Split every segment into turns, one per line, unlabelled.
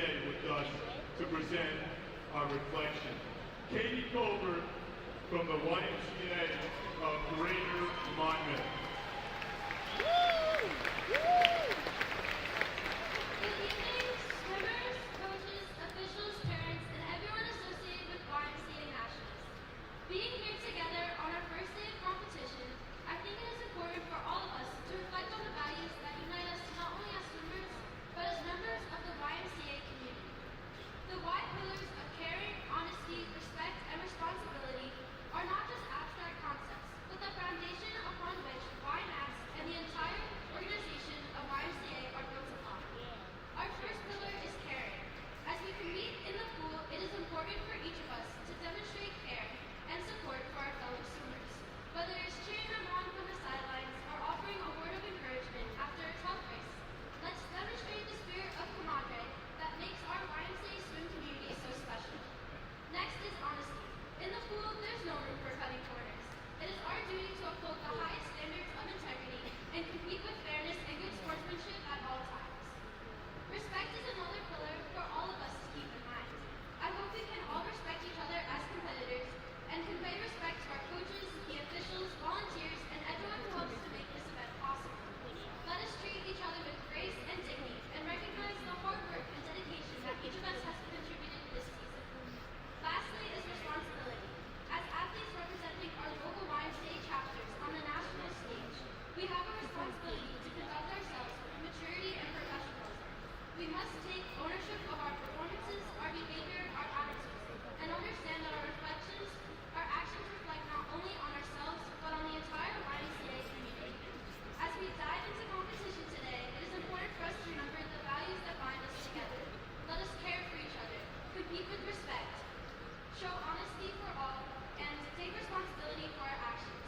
today with us to present our reflection. Katie Colbert from the YMCA of Greater Monmouth.
Good evening, swimmers, coaches, officials, parents, and everyone associated with YMCA Nationals. Being here together on our first day of competition, I think it is important for all of us to reflect on the values that unite us not only as swimmers, but as members of the YMCA community. The Y pillars of caring, honesty, respect, and responsibility are not just abstract concepts, but the foundation upon which YMAS and the entire organization of YMCA are built upon. Our first pillar is caring. As we compete in the pool, it is important for each of us to demonstrate care and support for our fellow swimmers. Whether it's cheering them on from the sidelines or offering a word of encouragement after a tough race, let's demonstrate the spirit of camaraderie that makes our YMCA swim community so special. Next is honesty. In the pool, there's no room for cutting corners. It is our duty to uphold the highest standards of integrity and compete with fairness and good sportsmanship at all times. Respect is another pillar for all of us to keep in mind. I hope we can all respect each other as competitors and convey respect to our coaches, the officials, volunteers, and everyone who helps to make this event possible. Let us treat each other with grace and dignity and recognize the hard work and dedication that each of us has contributed this season. Lastly is responsibility. As athletes representing our local YMCA chapters on the national stage, we have a responsibility to conduct ourselves with maturity and professionalism. We must take ownership of our performances, our behavior, our attitudes, and understand that our actions reflect not only on ourselves, but on the entire YMCA community. As we dive into competition today, it is important for us to remember the values that bind us together. Let us care for each other, compete with respect, show honesty for all, and take responsibility for our actions.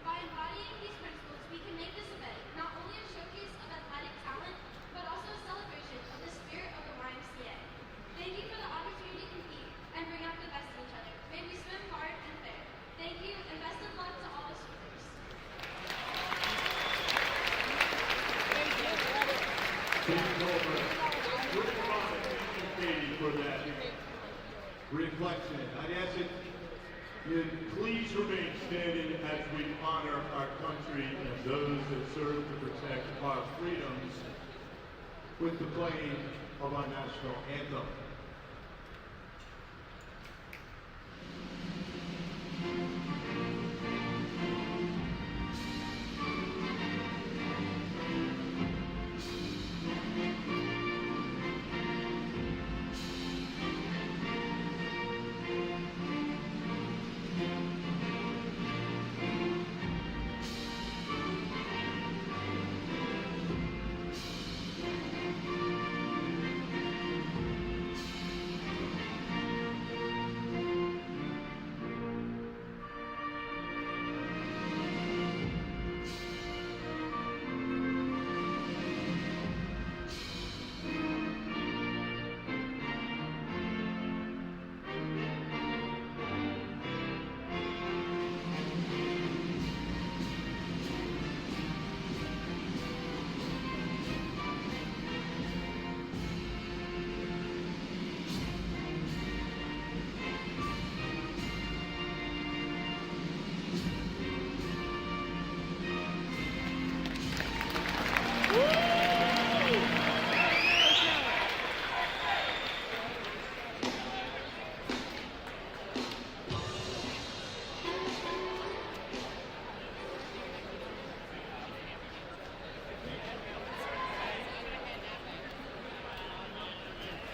By embodying these principles, we can make this event not only a showcase of athletic talent, but also a celebration of the spirit of the YMCA. Thank you for the opportunity to compete and bring out the best in each other. May we swim hard and fair. Thank you, and best of luck to all the swimmers.
Katie Colbert, Greater Monmouth, thank you, Katie, for that reflection. I'd ask that you please remain standing as we honor our country and those that serve to protect our freedoms with the playing of our national anthem.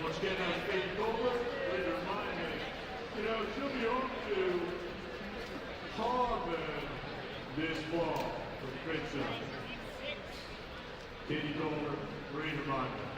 Once again, that's Katie Colbert, Greater Monmouth. You know, she'll be on to Harvard this fall with Freestyle. Katie Colbert, Greater Monmouth.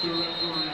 Mr. Referee.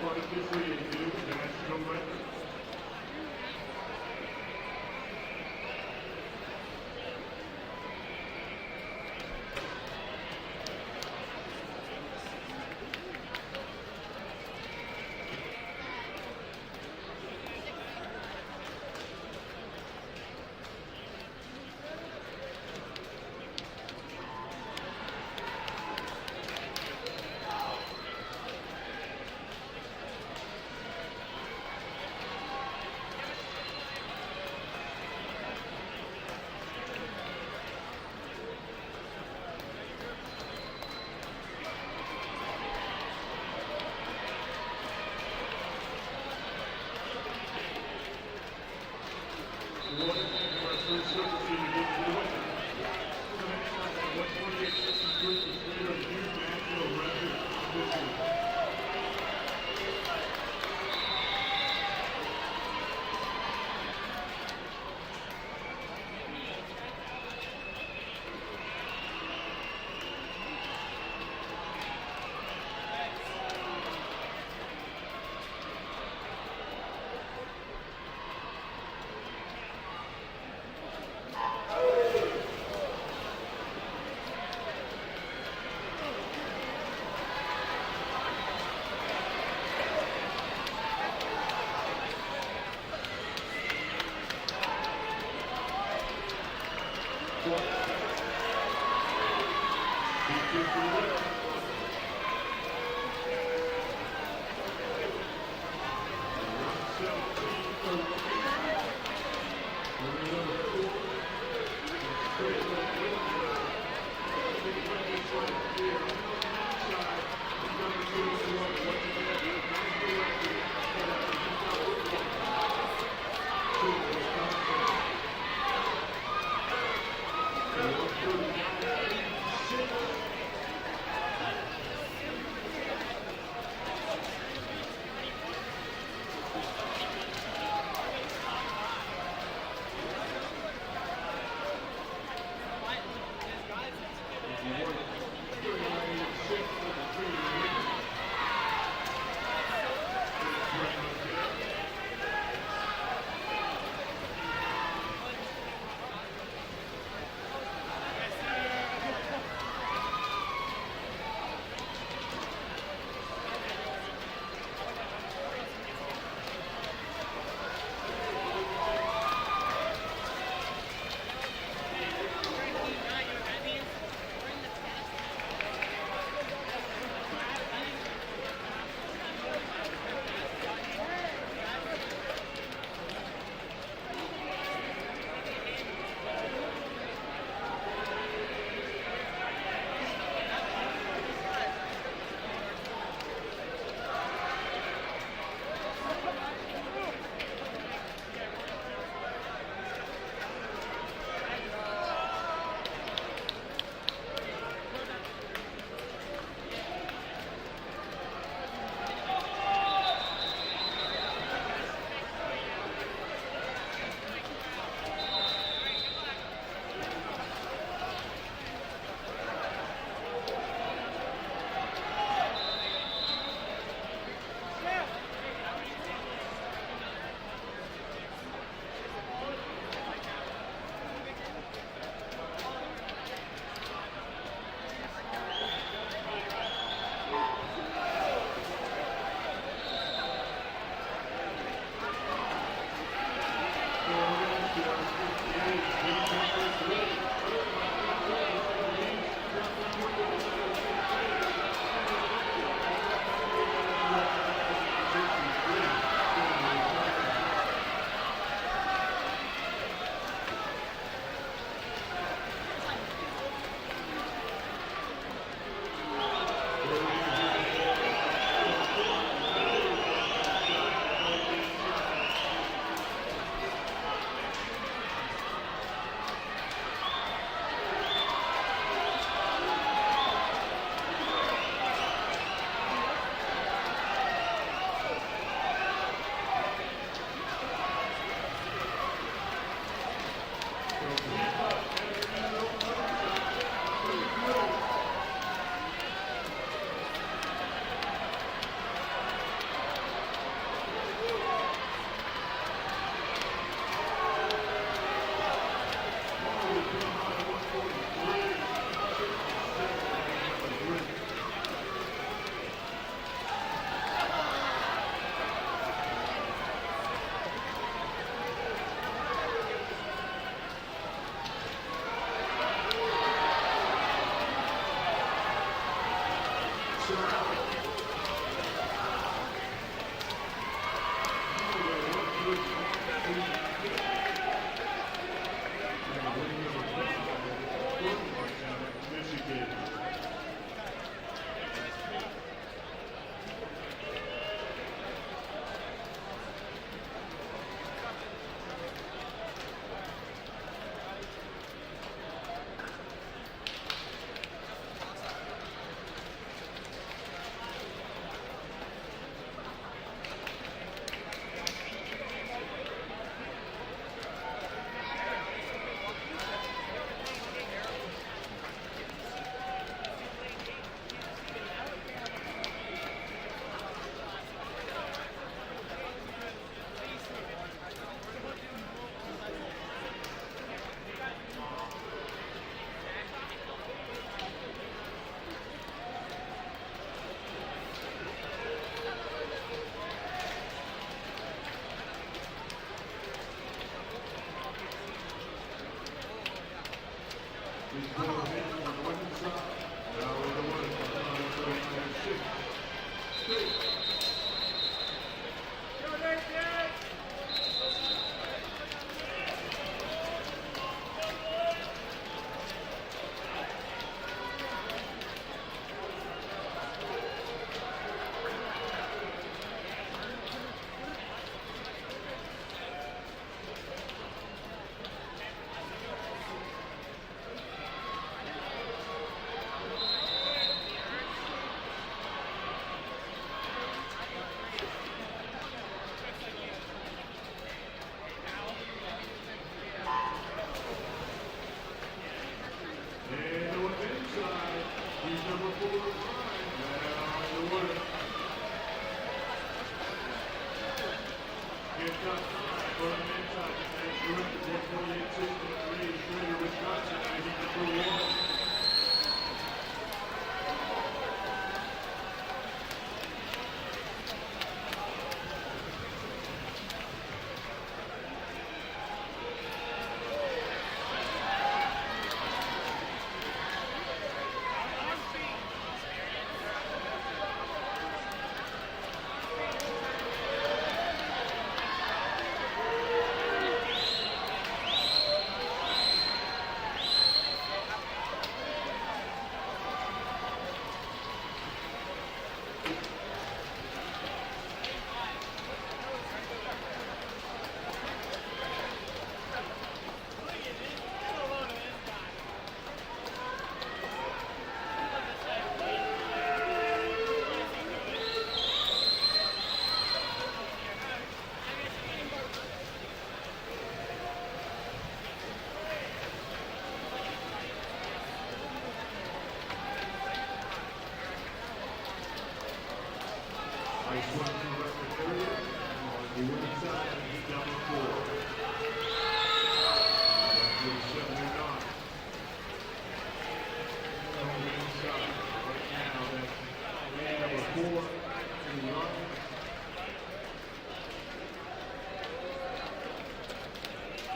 Artificially induced national record.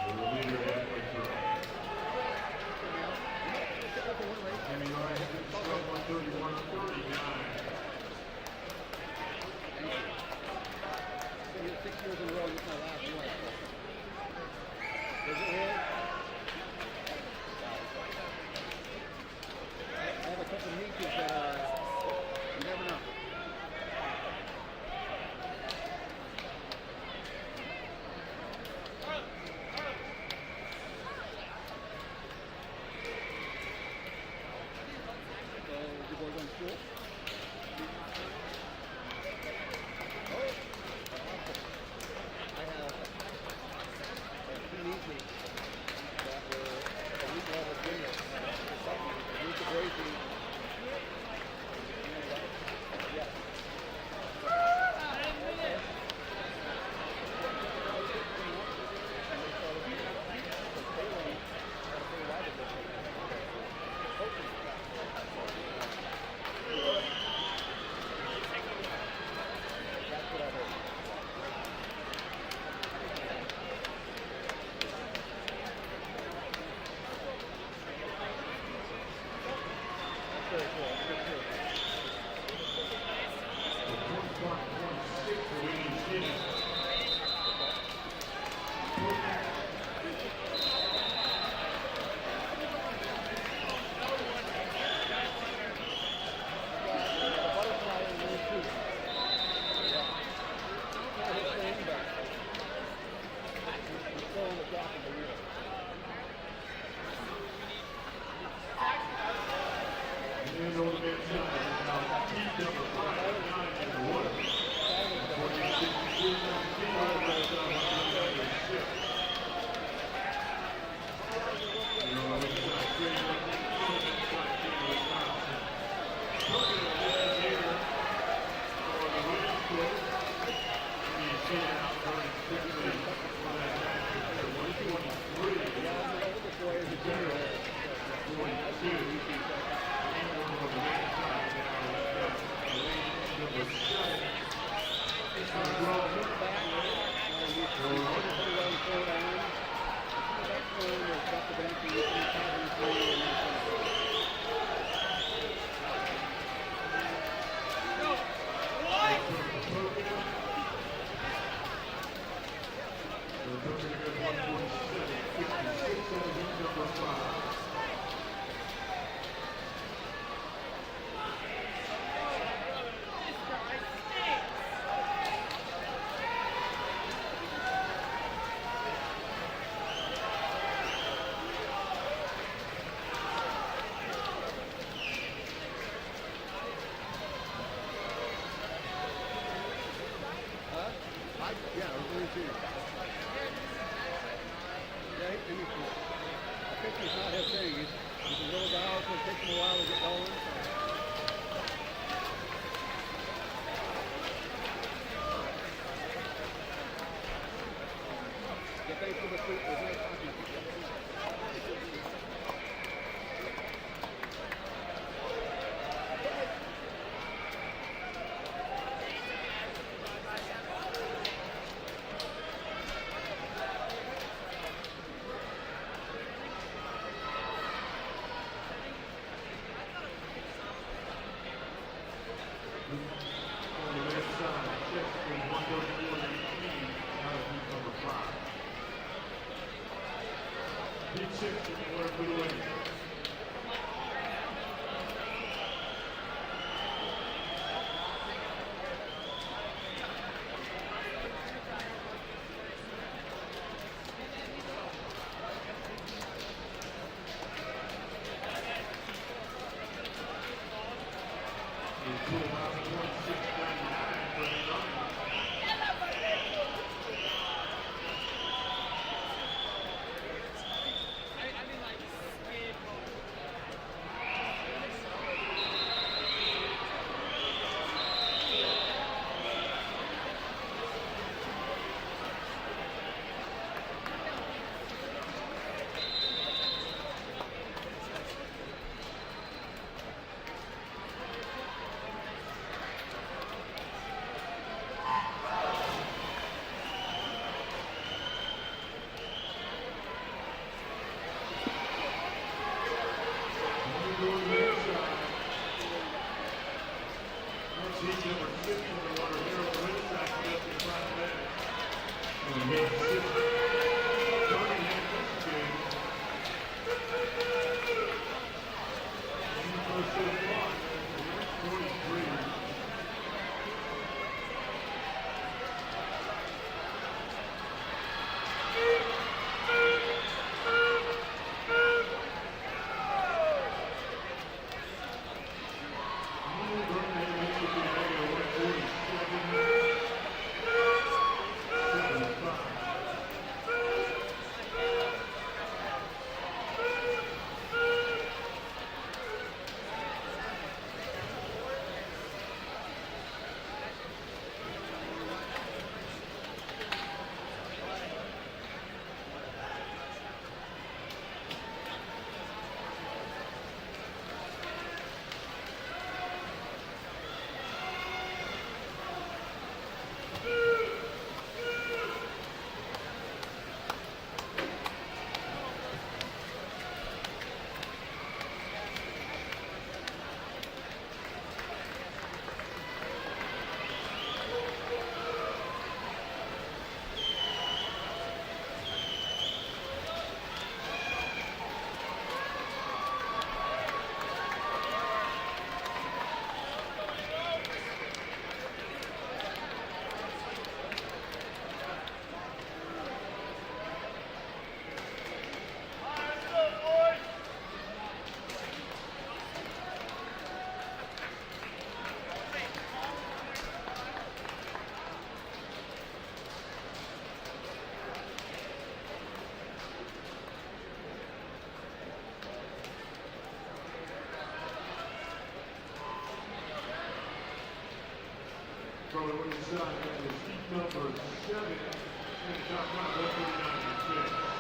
The leader
years in a row, this is my last one. Does it really? I have a couple of nieces that are, you never know. So, you boys going to school? Oh, awesome. I have two nieces that were elite level swimmers. Lisa Gracie. Yes. That's what I heard. That's very cool. That's very cool.
The 25-26 for Williams City.
The butterfly in the shoot. Yeah. Not his thing, but he's still on the top of the wheel.
And on the men's side, now heat number 5, 9 in the water. 46 on the field, right down to the 6. And on the side, Green, on the men's side, King Wisconsin. Looking at that here on the women's court. And you see it out very quickly on that match here, 123.
Yeah, I'm over the boy as a junior.
42. On the men's side now, we've got the lead number 7. It's going to grow.
Back. He's pretty well in forward iron. Next one is got the bench and he's 73 and that's
Number 5.
yeah, I was going to. Yeah, I think he's not his thing. He's a little guy, so it takes him a while to get going. So. Yeah, thanks for the food. It was nice talking to you.
On the left side, check from 134-18 out of heat number 5. Heat 6 in order for the win. Pull out 26.99 for the Lions.
I mean, like,
From the winning side, that is heat number 7, and top 149 6.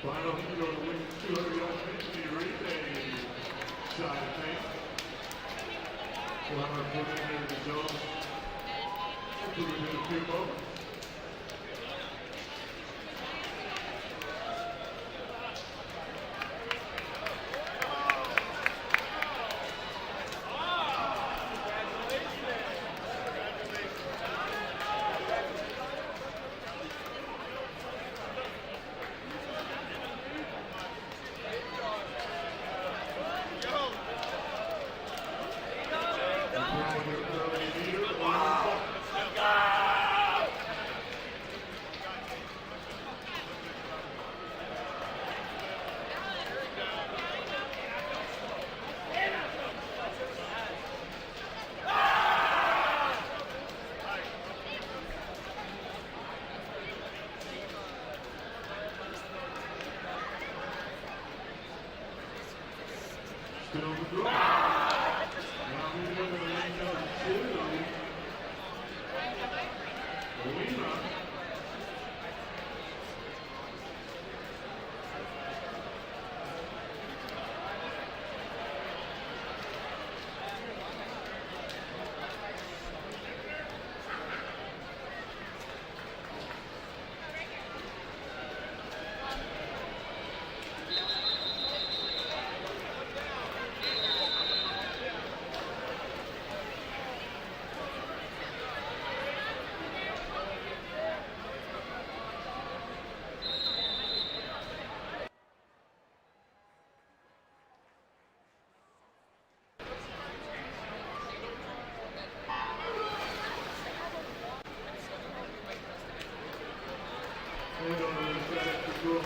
Final heat on the women's 200 yard relay side of things. We'll have our coordinator, the zone, within a few moments. Still the draw. Now moving over to lane number 2. Lima. And on the side of the draw.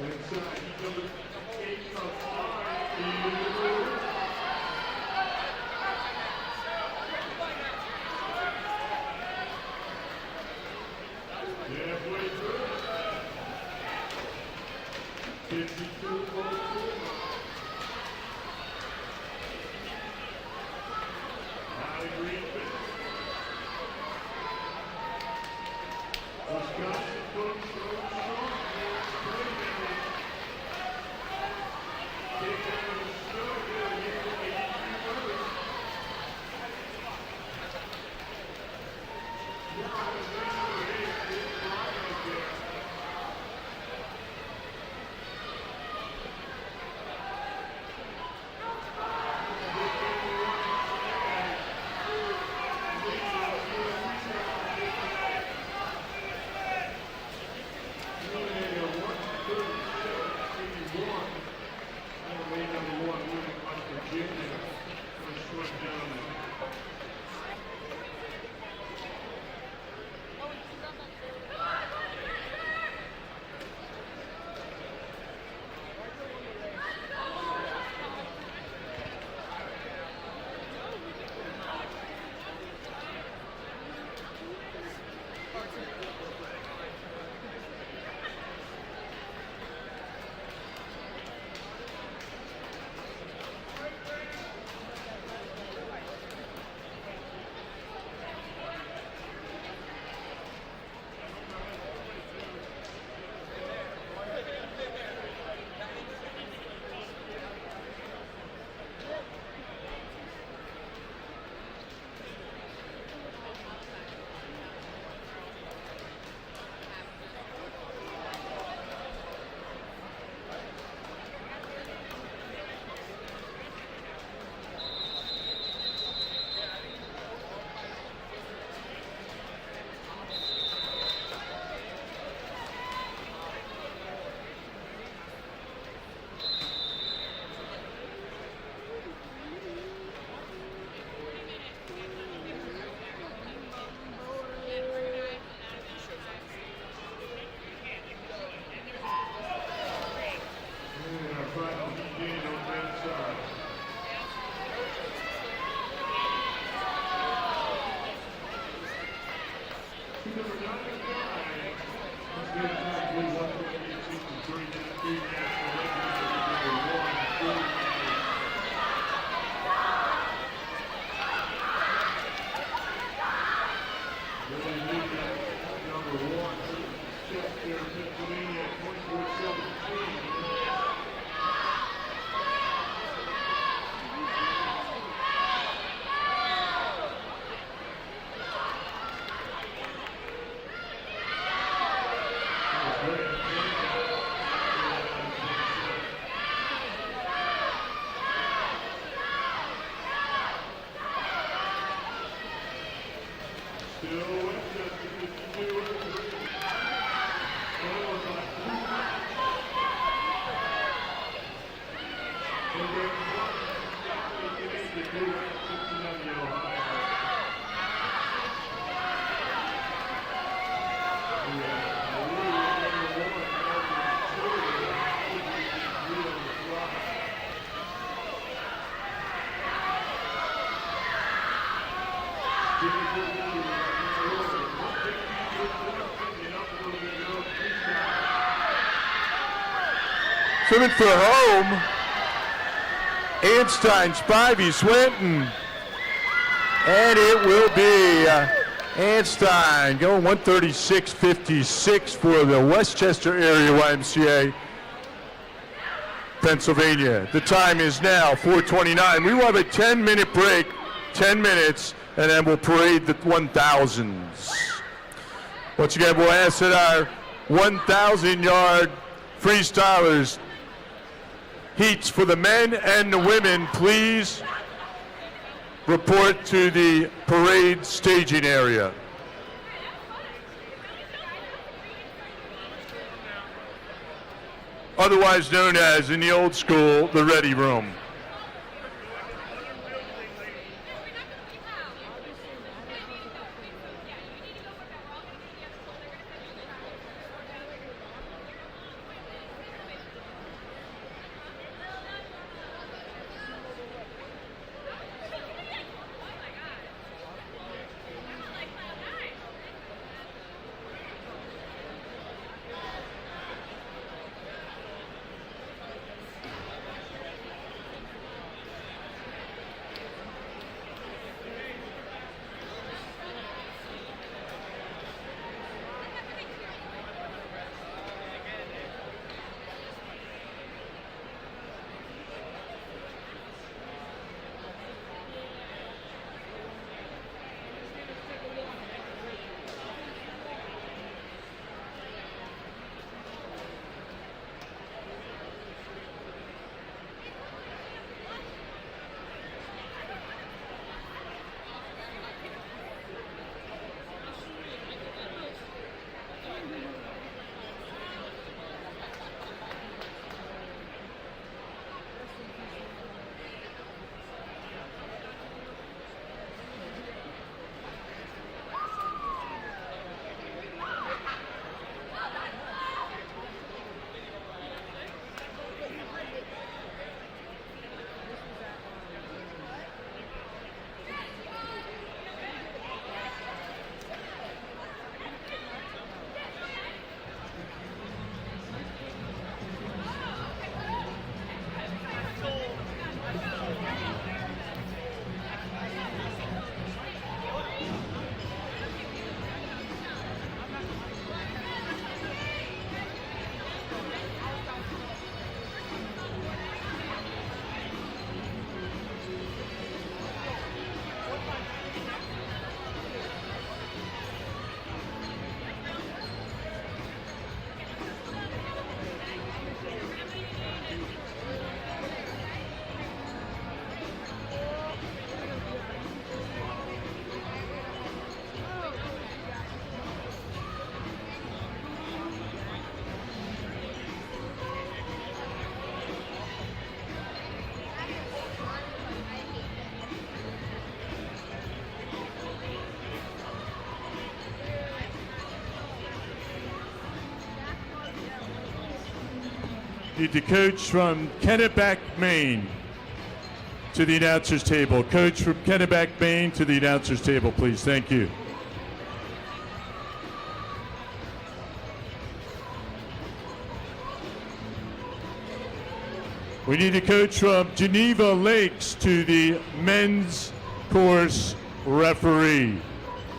Inside, he number 8 of 5. Halfway through. 52-44. Allie Greenboro. Wisconsin comes so strong.
Swimming for home, Einstein, Spivey, Swinton. And it will be Einstein going 136.56 for the Westchester area YMCA, Pennsylvania. The time is now 4:29. We will have a 10-minute break, 10 minutes, and then we'll parade the 1,000s. Once again, we'll ask that our 1,000-yard freestylers heats for the men and the women, please report to the parade staging area. Otherwise known as, in the old school, the ready room. Need the coach from Kennebec, Maine to the announcer's table. Coach from Kennebec, Maine to the announcer's table, please. Thank you. We need a coach from Geneva Lakes to the men's course referee.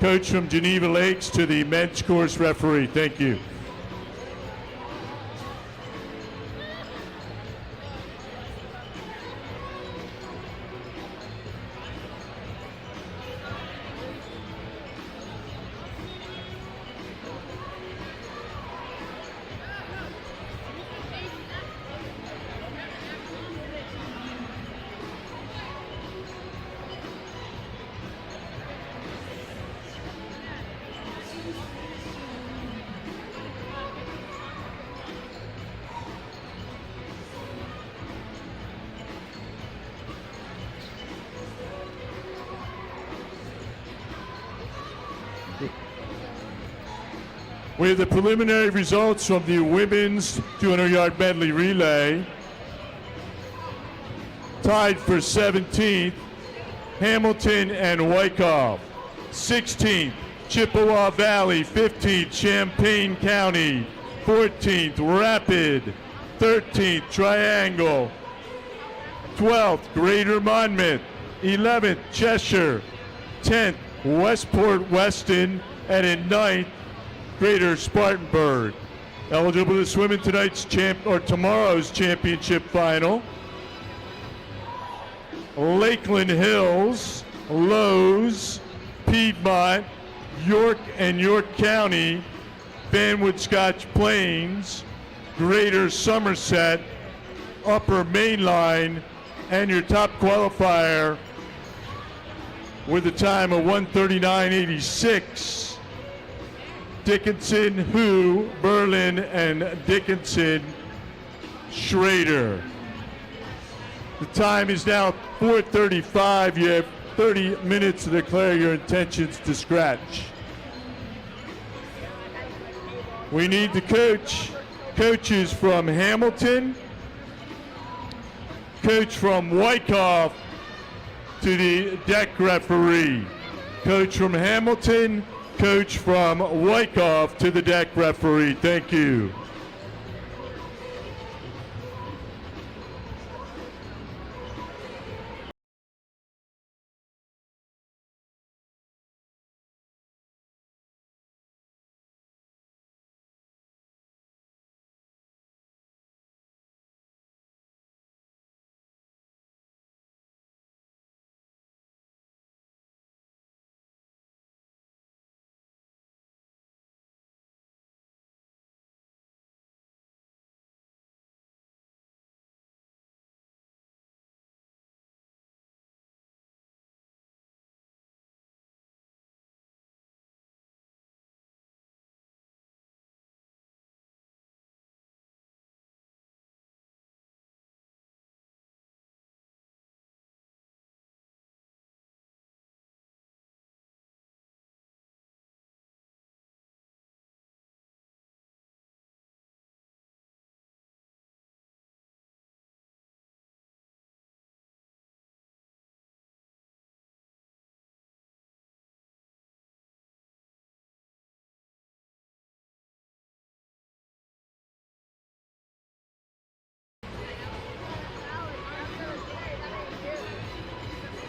Coach from Geneva Lakes to the men's course referee. Thank you. We have the preliminary results from the women's 200-yard medley relay. Tied for 17th, Hamilton and Wyckoff. 16th, Chippewa Valley. 15th, Champaign County. 14th, Rapid. 13th, Triangle. 12th, Greater Monmouth. 11th, Cheshire. 10th, Westport Weston. And in 9th, Greater Spartanburg. Eligible to swim in tomorrow's championship final. Lakeland Hills, Lowe's, Piedmont, York and York County, Vanwood Scotch Plains, Greater Somerset, Upper Mainline, and your top qualifier with a time of 1:39.86. Dickinson, Hu, Berlin, and Dickinson, Schrader. The time is now 4:35. You have 30 minutes to declare your intentions to scratch. We need the coaches from Hamilton, coach from Wyckoff to the deck referee. Coach from Hamilton, coach from Wyckoff to the deck referee. Thank you.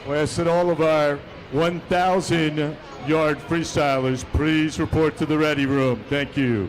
We ask that all of our 1,000-yard freestylers please report to the ready room. Thank you.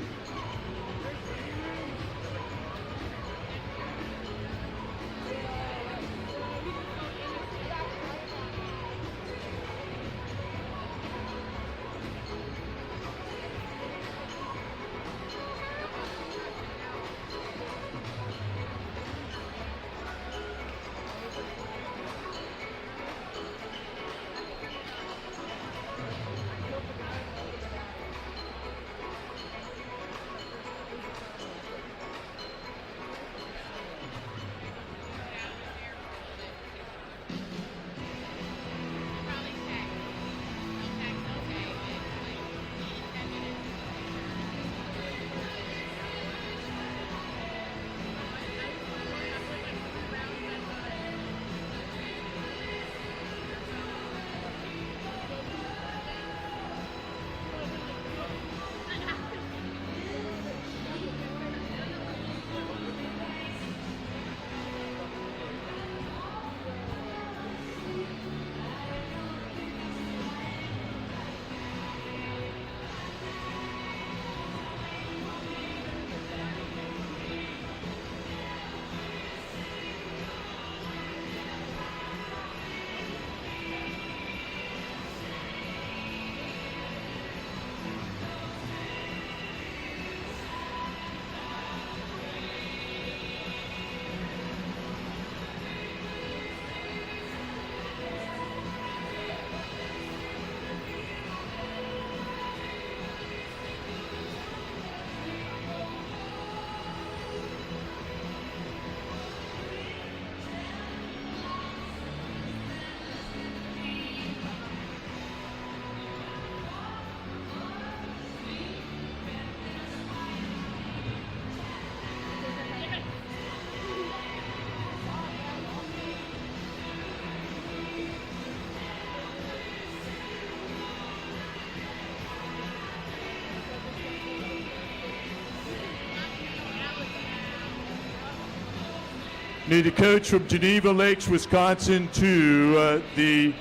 Need a coach from Geneva Lakes, Wisconsin to the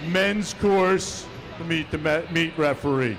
men's course to meet the meet referee.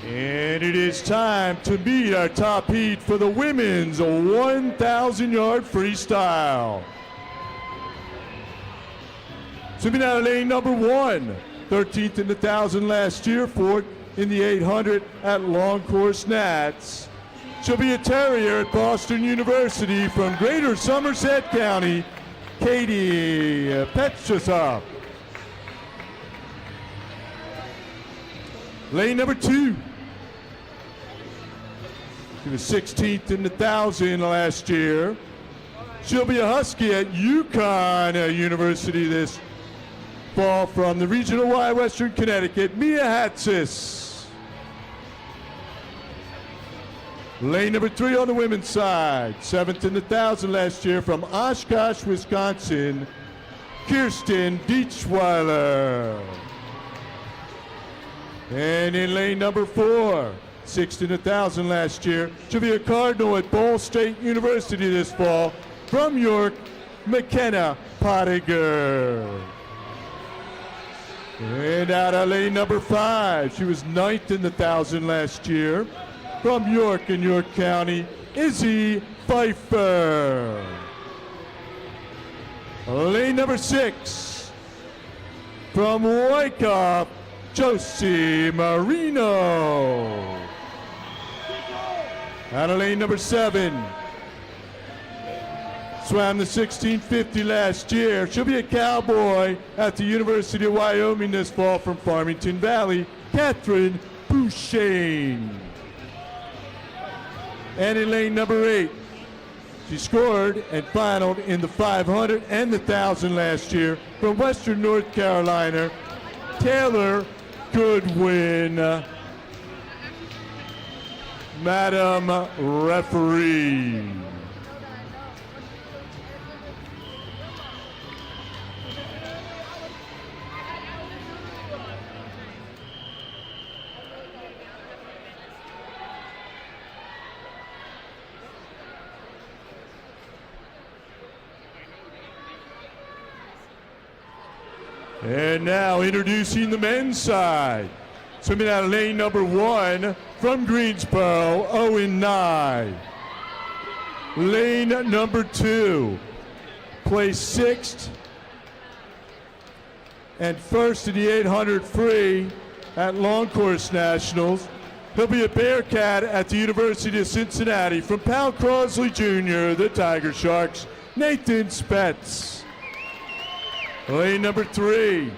And it is time to meet our top heat for the women's 1,000-yard freestyle. Swimming out of lane number 1, 13th in the 1,000 last year, 4th in the 800 at Long Course Nats. She'll be a terrier at Boston University from Greater Somerset County, Katie Petchesop. Lane number 2. She was 16th in the 1,000 last year. She'll be a Husky at UConn University this fall from the Regional Y Western Connecticut, Mia Hatsis. Lane number 3 on the women's side, 7th in the 1,000 last year from Oshkosh, Wisconsin, Kirsten Dietzweiler. And in lane number 4, 6th in the 1,000 last year, she'll be a Cardinal at Ball State University this fall from York, McKenna Pottinger. And out of lane number 5, she was 9th in the 1,000 last year from York in York County, Izzy Pfeiffer. Lane number 6, from Wyckoff, Josie Marino. Out of lane number 7, swam the 1650 last year. She'll be a Cowboy at the University of Wyoming this fall from Farmington Valley, Catherine Bouchane. And in lane number 8, she scored and finaled in the 500 and the 1,000 last year from Western North Carolina, Taylor Goodwin. Madam Referee. And now introducing the men's side. Swimming out of lane number 1 from Greensboro, Owen Nye. Lane number 2, placed 6th and 1st in the 800 free at Long Course Nationals. He'll be a Bearcat at the University of Cincinnati from Pal Crosley Jr., the Tiger Sharks, Nathan Spetz. Lane number 3,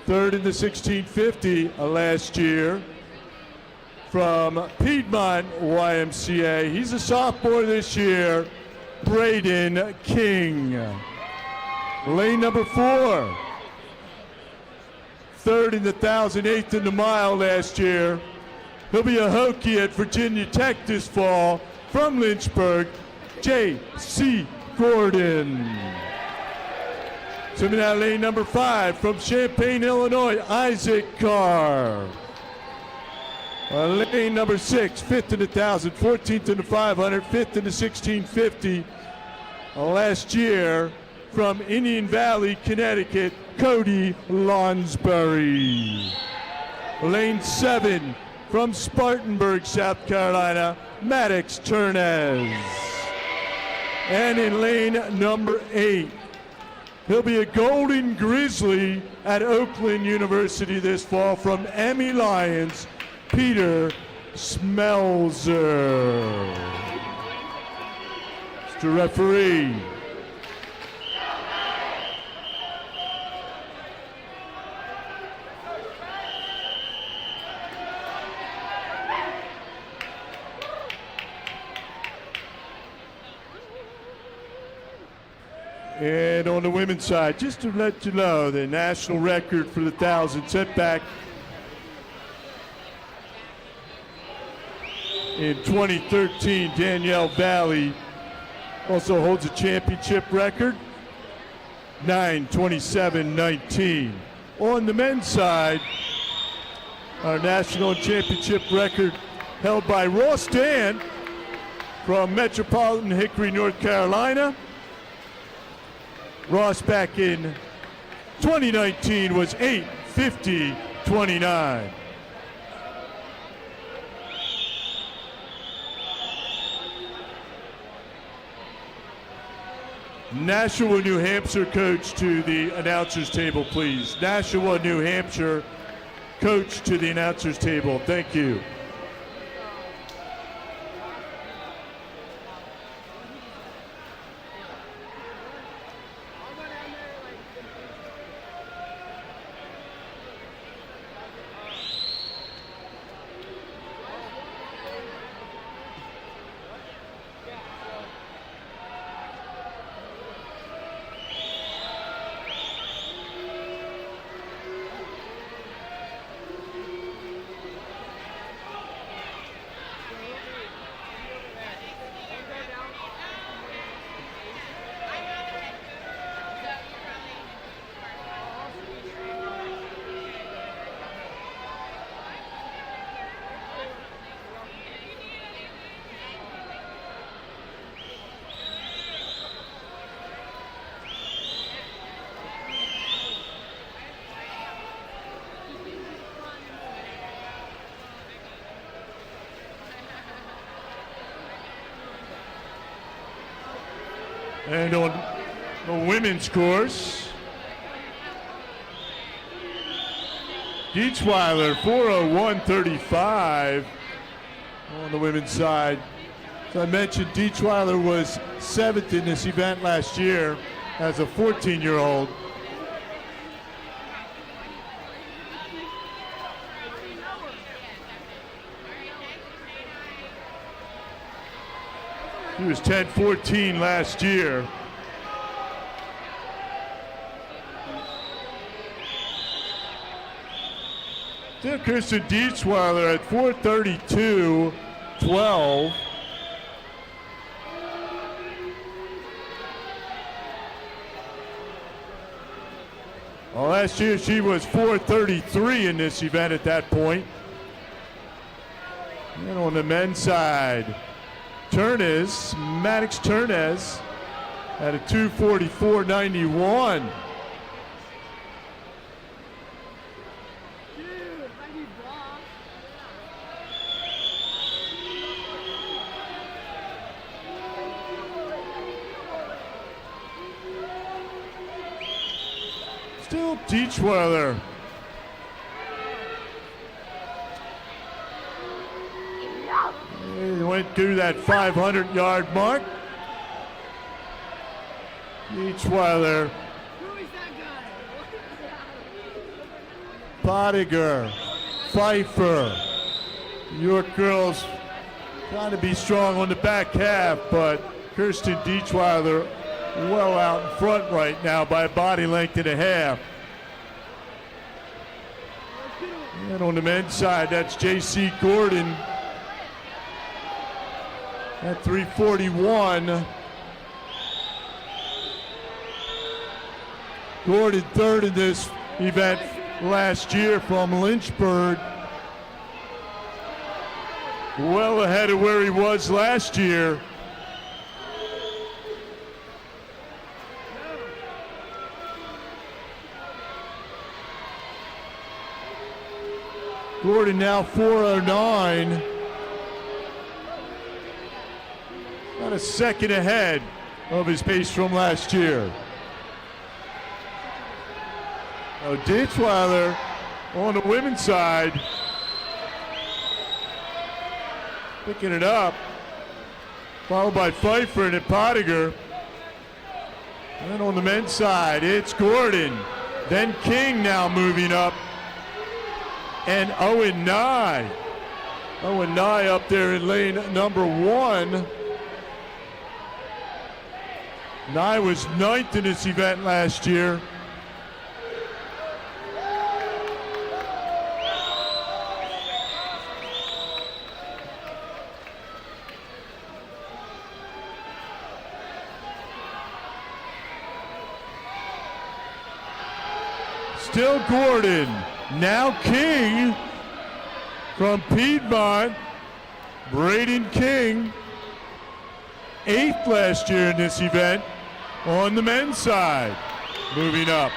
third in the 1650 last year from Piedmont YMCA. He's a sophomore this year, Braden King. Lane number 4, third in the 1,000, eighth in the mile last year. He'll be a Hokie at Virginia Tech this fall from Lynchburg, J.C. Gordon. Swimming out lane number 5 from Champaign, Illinois, Isaac Carr. Lane number 6, 5th in the 1,000, 14th in the 500, 5th in the 1650. Last year from Indian Valley, Connecticut, Cody Lonsbury. Lane 7 from Spartanburg, South Carolina, Maddox Turnez. And in lane number 8, he'll be a Golden Grizzly at Oakland University this fall from Emmy Lions, Peter Smelzer. Mr. Referee. And on the women's side, just to let you know, the national record for the 1,000 set back in 2013, Danielle Valley also holds a championship record, 9:27.19. On the men's side, our national championship record held by Ross Dan from Metropolitan Hickory, North Carolina. Ross back in 2019 was 8:50.29. Nashua, New Hampshire coach to the announcers table, please. Nashua, New Hampshire coach to the announcers table. Thank you. And on the women's course, Dietzweiler, 4:01.35 on the women's side. As I mentioned, Dietzweiler was 7th in this event last year as a 14-year-old. He was 10:14 last year. Still Kirsten Dietzweiler at 4:32.12. Well, last year she was 4:33 in this event at that point. And on the men's side, Turnez, Maddox Turnez at a 2:44.91. Still Dietzweiler. He went through that 500-yard mark.
Eachweiler,
Who is that guy?
Pottinger, Pfeiffer. York girls trying to be strong on the back half, but Kirsten Dietzweiler well out in front right now by a body length and a half. And on the men's side, that's J.C. Gordon at 341. Gordon third in this event last year from Lynchburg. Well ahead of where he was last year. Gordon now 409. About a second ahead of his pace from last year. Dietzweiler on the women's side, picking it up, followed by Pfeiffer and Pottinger. And on the men's side, it's Gordon, then King now moving up, and Owen Nye. Owen Nye up there in lane number 1. Nye was 9th in this event last year. Still Gordon, now King from Piedmont. Braden King, 8th last year in this event on the men's side, moving up.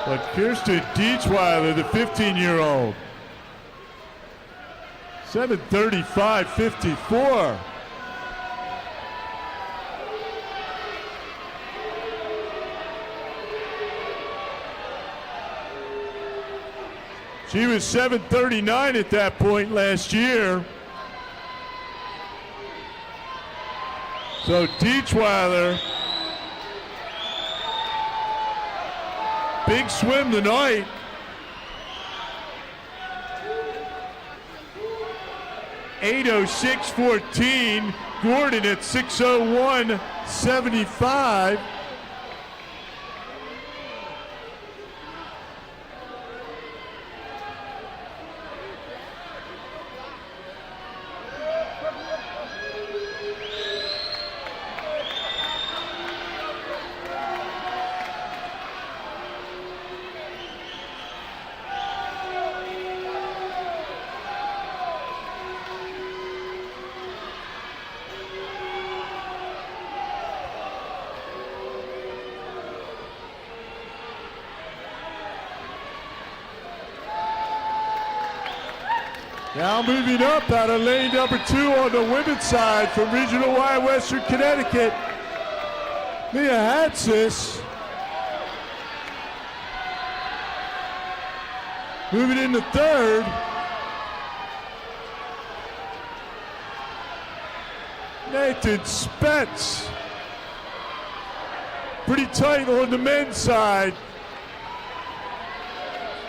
But Kirsten Dietzweiler, the 15-year-old, 7:35.54. She was 7:39 at that point last year. So Dietzweiler, big swim tonight. (8:06.14). Gordon at 6:01.75. Now moving up out of lane number 2 on the women's side from Regional Y, Western Connecticut, Mia Hatsis. Moving into 3rd. Nathan Spetz. Pretty tight on the men's side.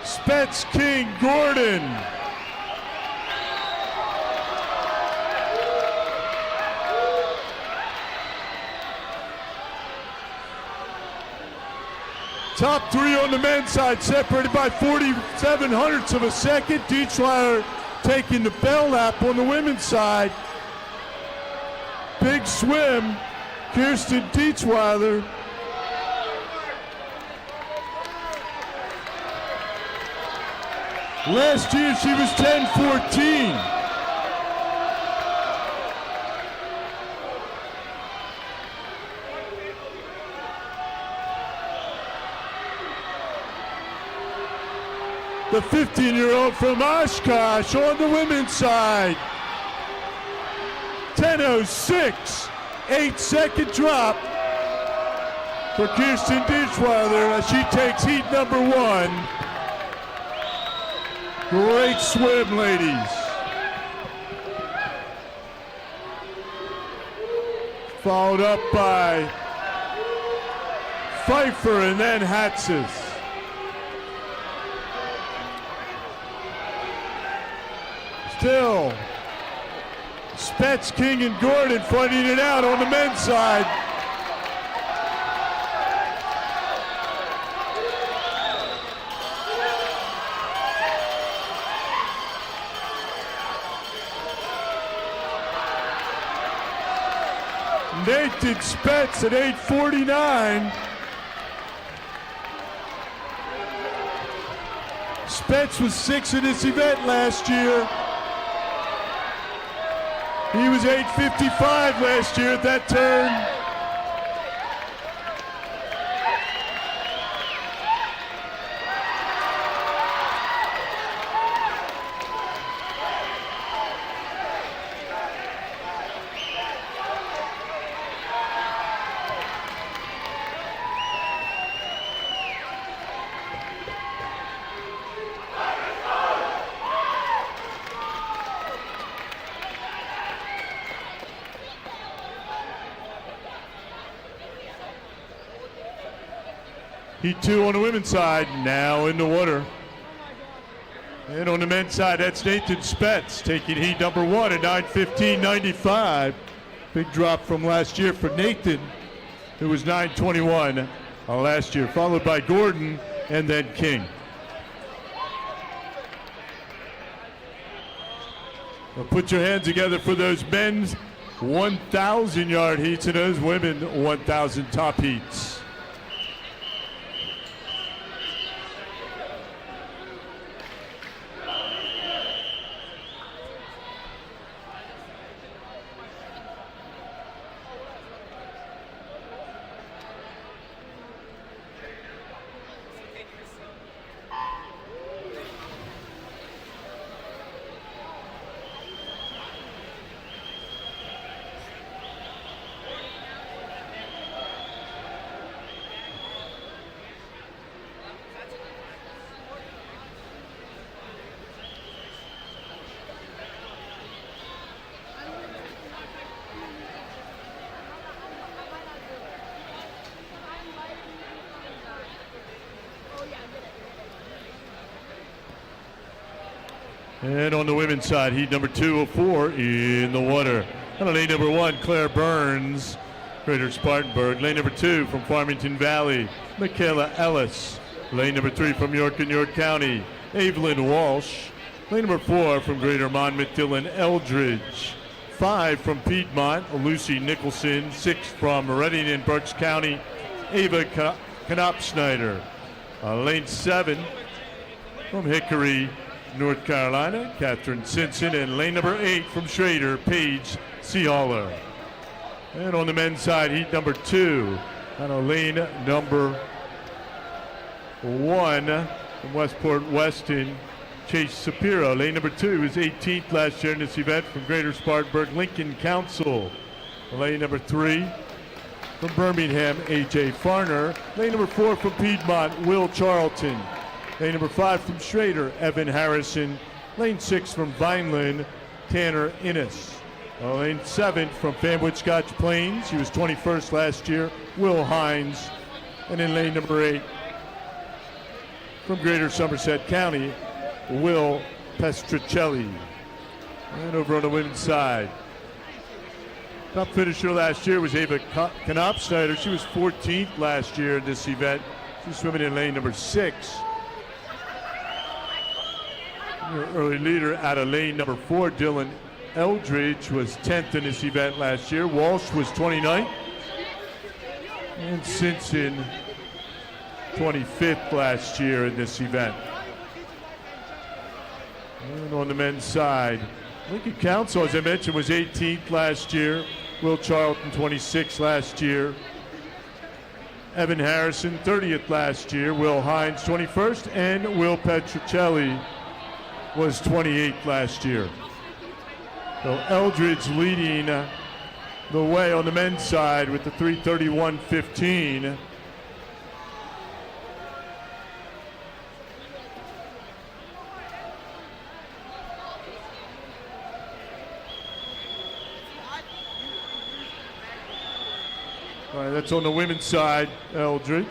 Spetz, King, Gordon. Top 3 on the men's side, separated by 47 hundredths of a second. Dietzweiler taking the bell lap on the women's side. Big swim, Kirsten Dietzweiler. Last year she was 10:14. The 15-year-old from Oshkosh on the women's side. 10:06, 8-second drop for Kirsten Dietzweiler as she takes heat number 1. Great swim, ladies. followed up by Pfeiffer and then Hatzis. Still, Spetz, King, and Gordon fighting it out on the men's side. Nathan Spetz at 8:49. Spetz was 6th in this event last year. He was 8:55 last year at that turn. Heat 2 on the women's side, now in the water. And on the men's side, that's Nathan Spetz taking heat number 1 at 9:15.95. Big drop from last year for Nathan, who was 9:21 last year, followed by Gordon and then King. Well, put your hands together for those men's 1,000-yard heats and those women 1,000 top heats. And on the women's side, heat number 2 of 4 in the water. And on lane number 1, Claire Burns, Greater Spartanburg. Lane number 2 from Farmington Valley, Michaela Ellis. Lane number 3 from York and York County, Evelyn Walsh. Lane number 4 from Greater Monmouth, Dylan Eldridge. 5 from Piedmont, Lucy Nicholson. 6 from Reading and Berks County, Ava Knopsnyder. Lane 7 from Hickory, North Carolina, Catherine Simpson. And lane number 8 from Schrader, Paige Seahaller. And on the men's side, heat number 2. On lane number 1 from Westport Weston, Chase Shapiro. Lane number 2 is 18th last year in this event from Greater Spartanburg, Lincoln Council. Lane number 3 from Birmingham, A.J. Farner. Lane number 4 from Piedmont, Will Charlton. Lane number 5 from Schrader, Evan Harrison. Lane 6 from Vineland, Tanner Innes. Lane 7 from Fanwood Scotch Plains, he was 21st last year, Will Hines. And in lane number 8 from Greater Somerset County, Will Pestricelli. And over on the women's side, top finisher last year was Ava Knopsnyder. She was 14th last year in this event. She's swimming in lane number 6. Your early leader out of lane number 4, Dylan Eldridge, was 10th in this event last year. Walsh was 29th. And Simpson, 25th last year in this event. And on the men's side, Lincoln Council, as I mentioned, was 18th last year. Will Charlton, 26th last year. Evan Harrison, 30th last year. Will Hines, 21st. And Will Petricelli was 28th last year. So Eldridge leading the way on the men's side with the 3:31.15. All right, that's on the women's side, Eldridge.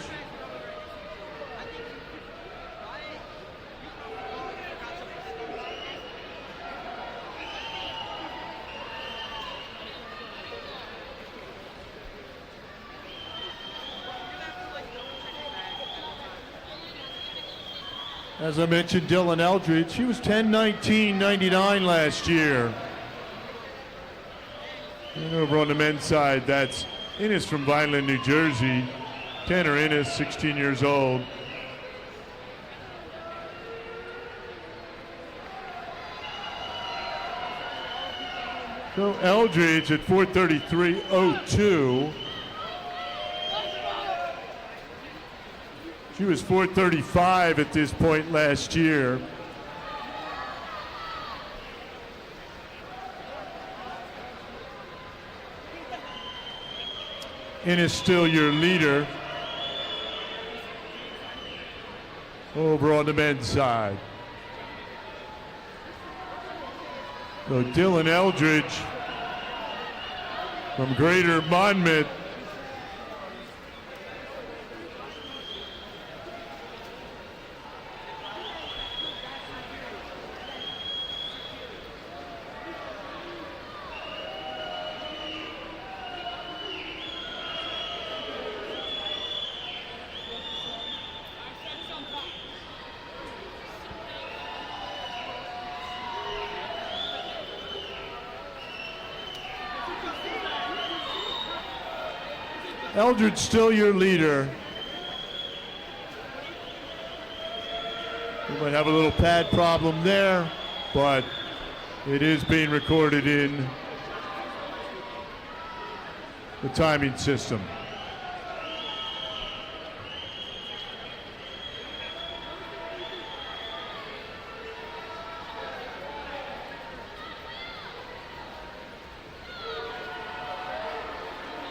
As I mentioned, Dylan Eldridge, he was 10-19-99 last year. And over on the men's side, that's Innes from Vineland, New Jersey. Tanner Innes, 16 years old. So Eldridge at 4:33.02. She was 4:35 at this point last year. Innes still your leader over on the men's side. So Dylan Eldridge from Greater Monmouth. Eldridge still your leader. We might have a little pad problem there, but it is being recorded in the timing system.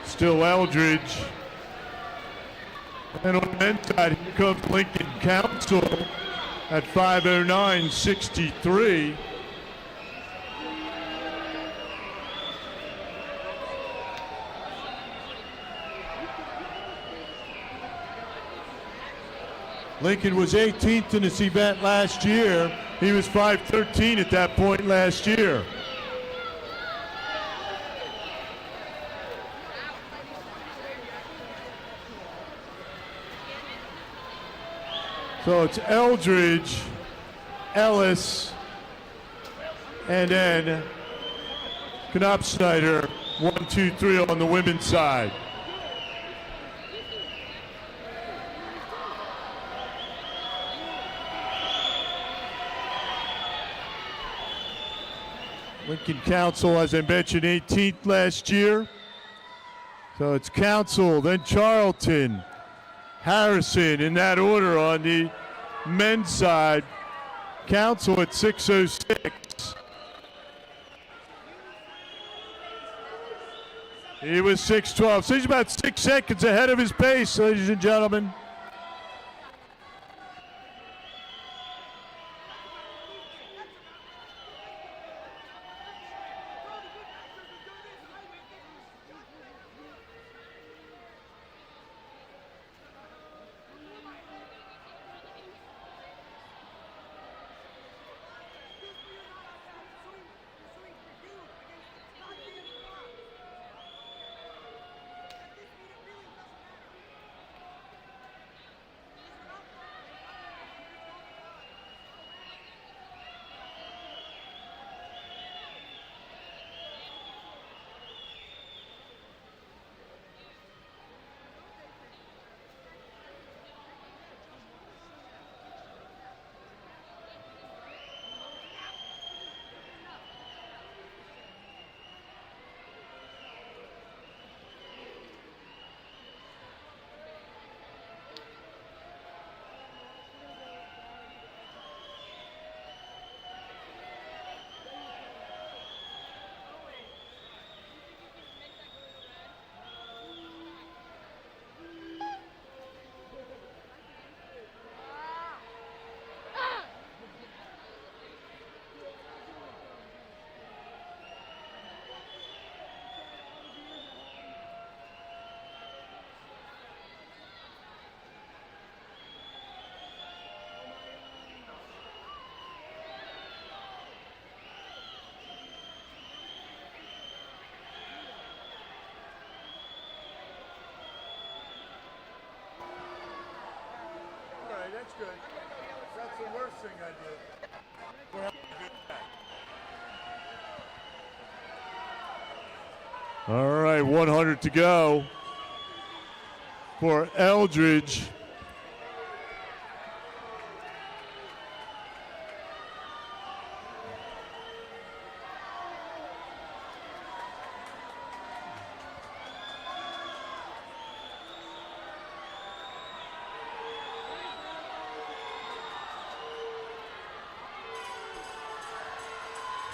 Still Eldridge. And on the men's side, here comes Lincoln Council at 5:09.63. Lincoln was 18th in this event last year. He was 5:13 at that point last year. So it's Eldridge, Ellis, and then Knopfsnyder, 1, 2, 3 on the women's side. Lincoln Council, as I mentioned, 18th last year. So it's Council, then Charlton, Harrison in that order on the men's side. Council at 6:06. He was 6:12. So he's about 6 seconds ahead of his pace, ladies and gentlemen. first thing I did. All right, 100 to go for Eldridge.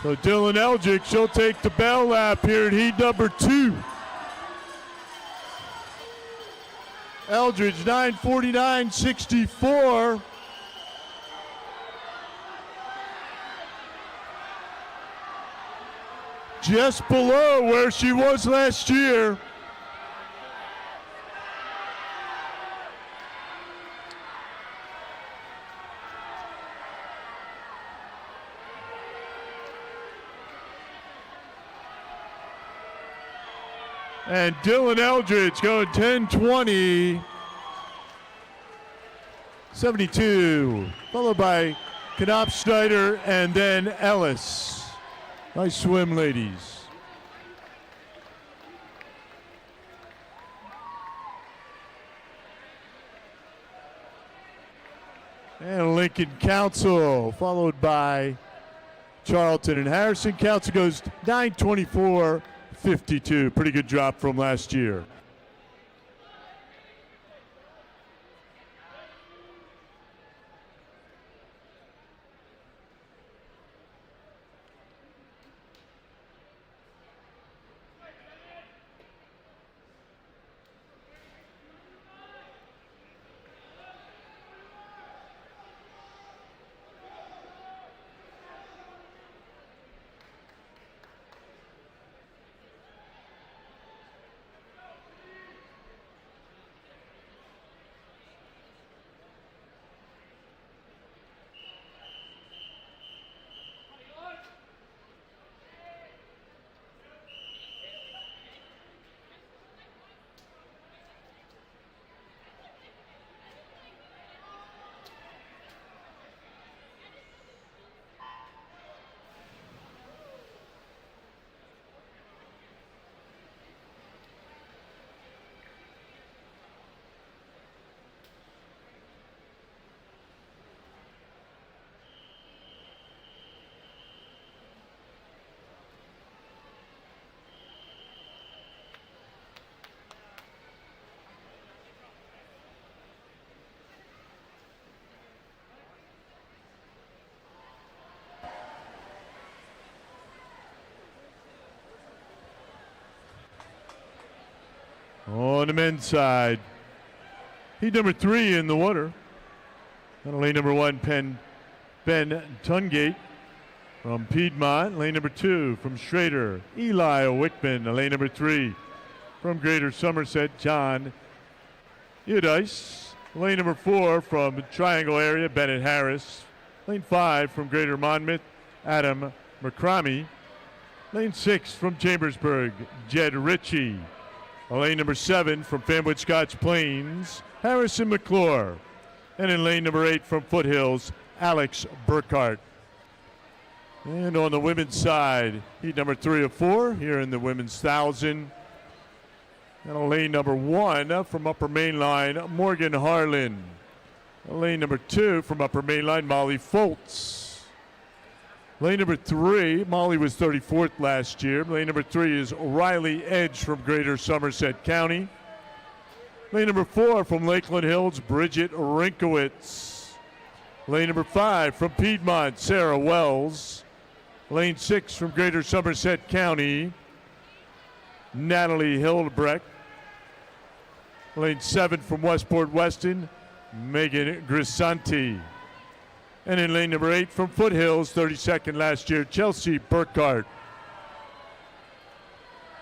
So Dylan Eldridge, she'll take the bell lap here at heat number 2. Eldridge, 9:49.64. Just below where she was last year. And Dylan Eldridge going 10:20.72, followed by Knopf Schneider and then Ellis. Nice swim, ladies. And Lincoln Council, followed by Charlton and Harrison. Council goes 9:24.52. Pretty good drop from last year. On the men's side, heat number 3 in the water. On lane number 1, Ben Tungate from Piedmont. Lane number 2 from Schrader, Eli Wickman. Lane number 3 from Greater Somerset, John Eudice. Lane number 4 from Triangle area, Bennett Harris. Lane 5 from Greater Monmouth, Adam McCramey. Lane 6 from Chambersburg, Jed Ritchie. Lane number 7 from Fanwood Scotch Plains, Harrison McClure. And in lane number 8 from Foothills, Alex Burkhart. And on the women's side, heat number 3 of 4 here in the women's 1,000. And on lane number 1 from Upper Mainline, Morgan Harlan. Lane number 2 from Upper Mainline, Molly Foltz. Lane number 3, Molly was 34th last year. Lane number 3 is Riley Edge from Greater Somerset County. Lane number 4 from Lakeland Hills, Bridget Rinkowitz. Lane number 5 from Piedmont, Sarah Wells. Lane 6 from Greater Somerset County, Natalie Hildebrecht. Lane 7 from Westport Weston, Megan Grisanti. And in lane number 8 from Foothills, 32nd last year, Chelsea Burkhart.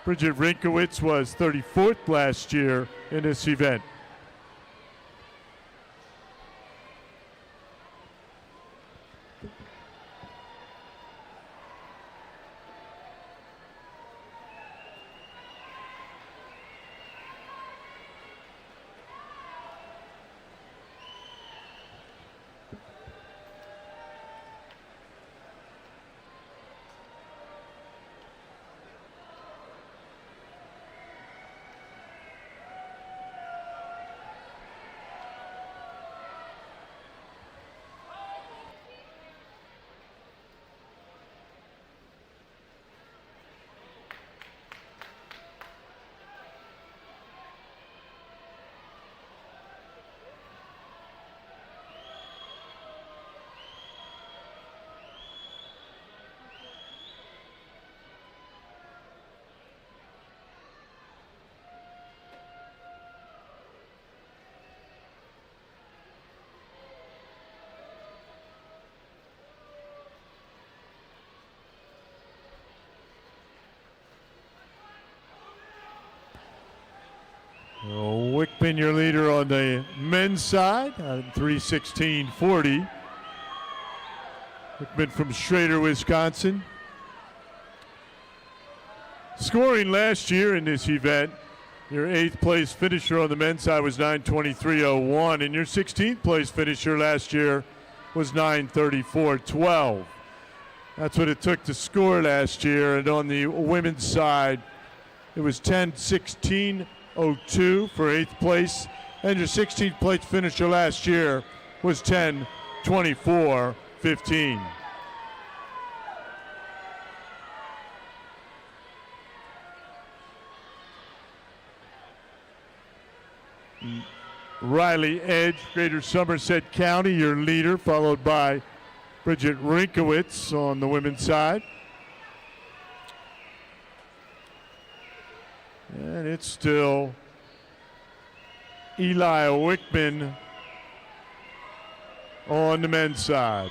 Bridget Rinkowitz was 34th last year in this event. Wickman, your leader on the men's side, 3:16:40. Wickman from Schrader, Wisconsin. Scoring last year in this event, your 8th place finisher on the men's side was 9:23:01, and your 16th place finisher last year was 9:34:12. That's what it took to score last year, and on the women's side, it was 10:16:02 for 8th place, and your 16th place finisher last year was 10:24:15. Riley Edge, Greater Somerset County, your leader, followed by Bridget Rinkowitz on the women's side. And it's still Eli Wickman on the men's side.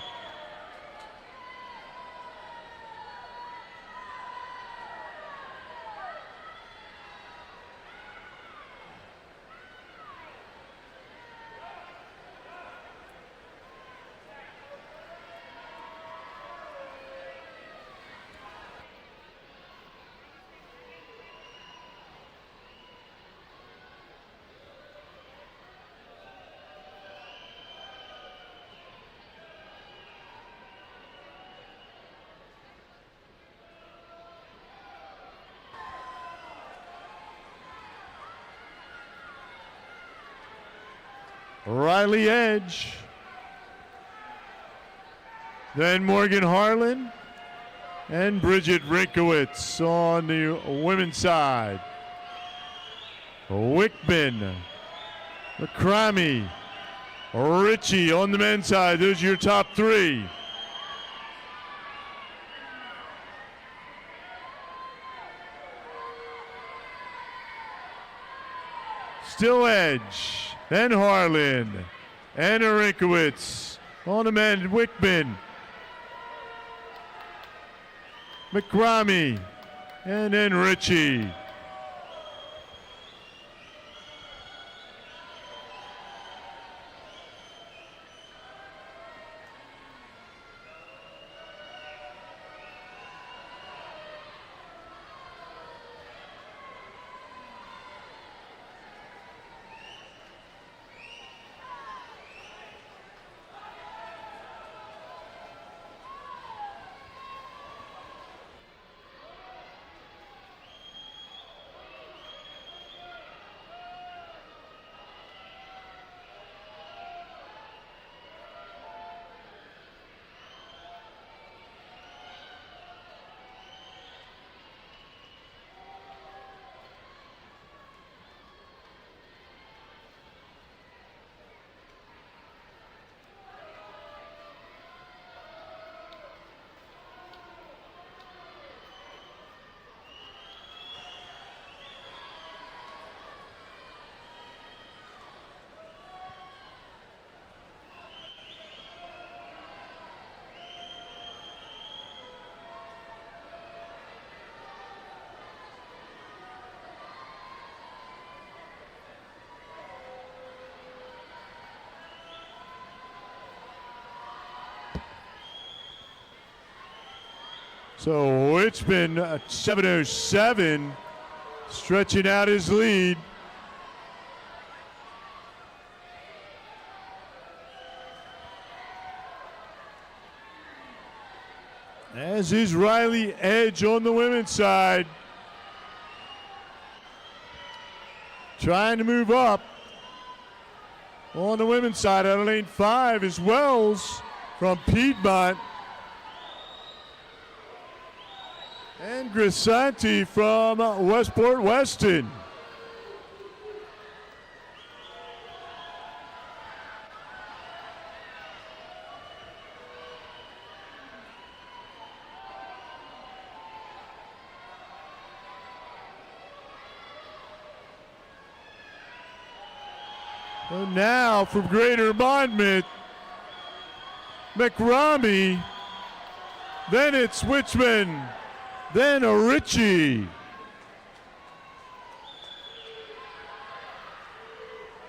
Riley Edge. Then Morgan Harlan and Bridget Rinkowitz on the women's side. Wickman, McCramey, Ritchie on the men's side. Those are your top 3. Still Edge, then Harlan, and Rinkowitz on the men. Wickman, McCramey, and then Ritchie. So Richmond at 7:07, stretching out his lead. As is Riley Edge on the women's side. Trying to move up. On the women's side, out of lane 5 is Wells from Piedmont. And Grisanti from Westport Weston. And now from Greater Monmouth, McRamey. Then it's Wichman. Then a Ritchie.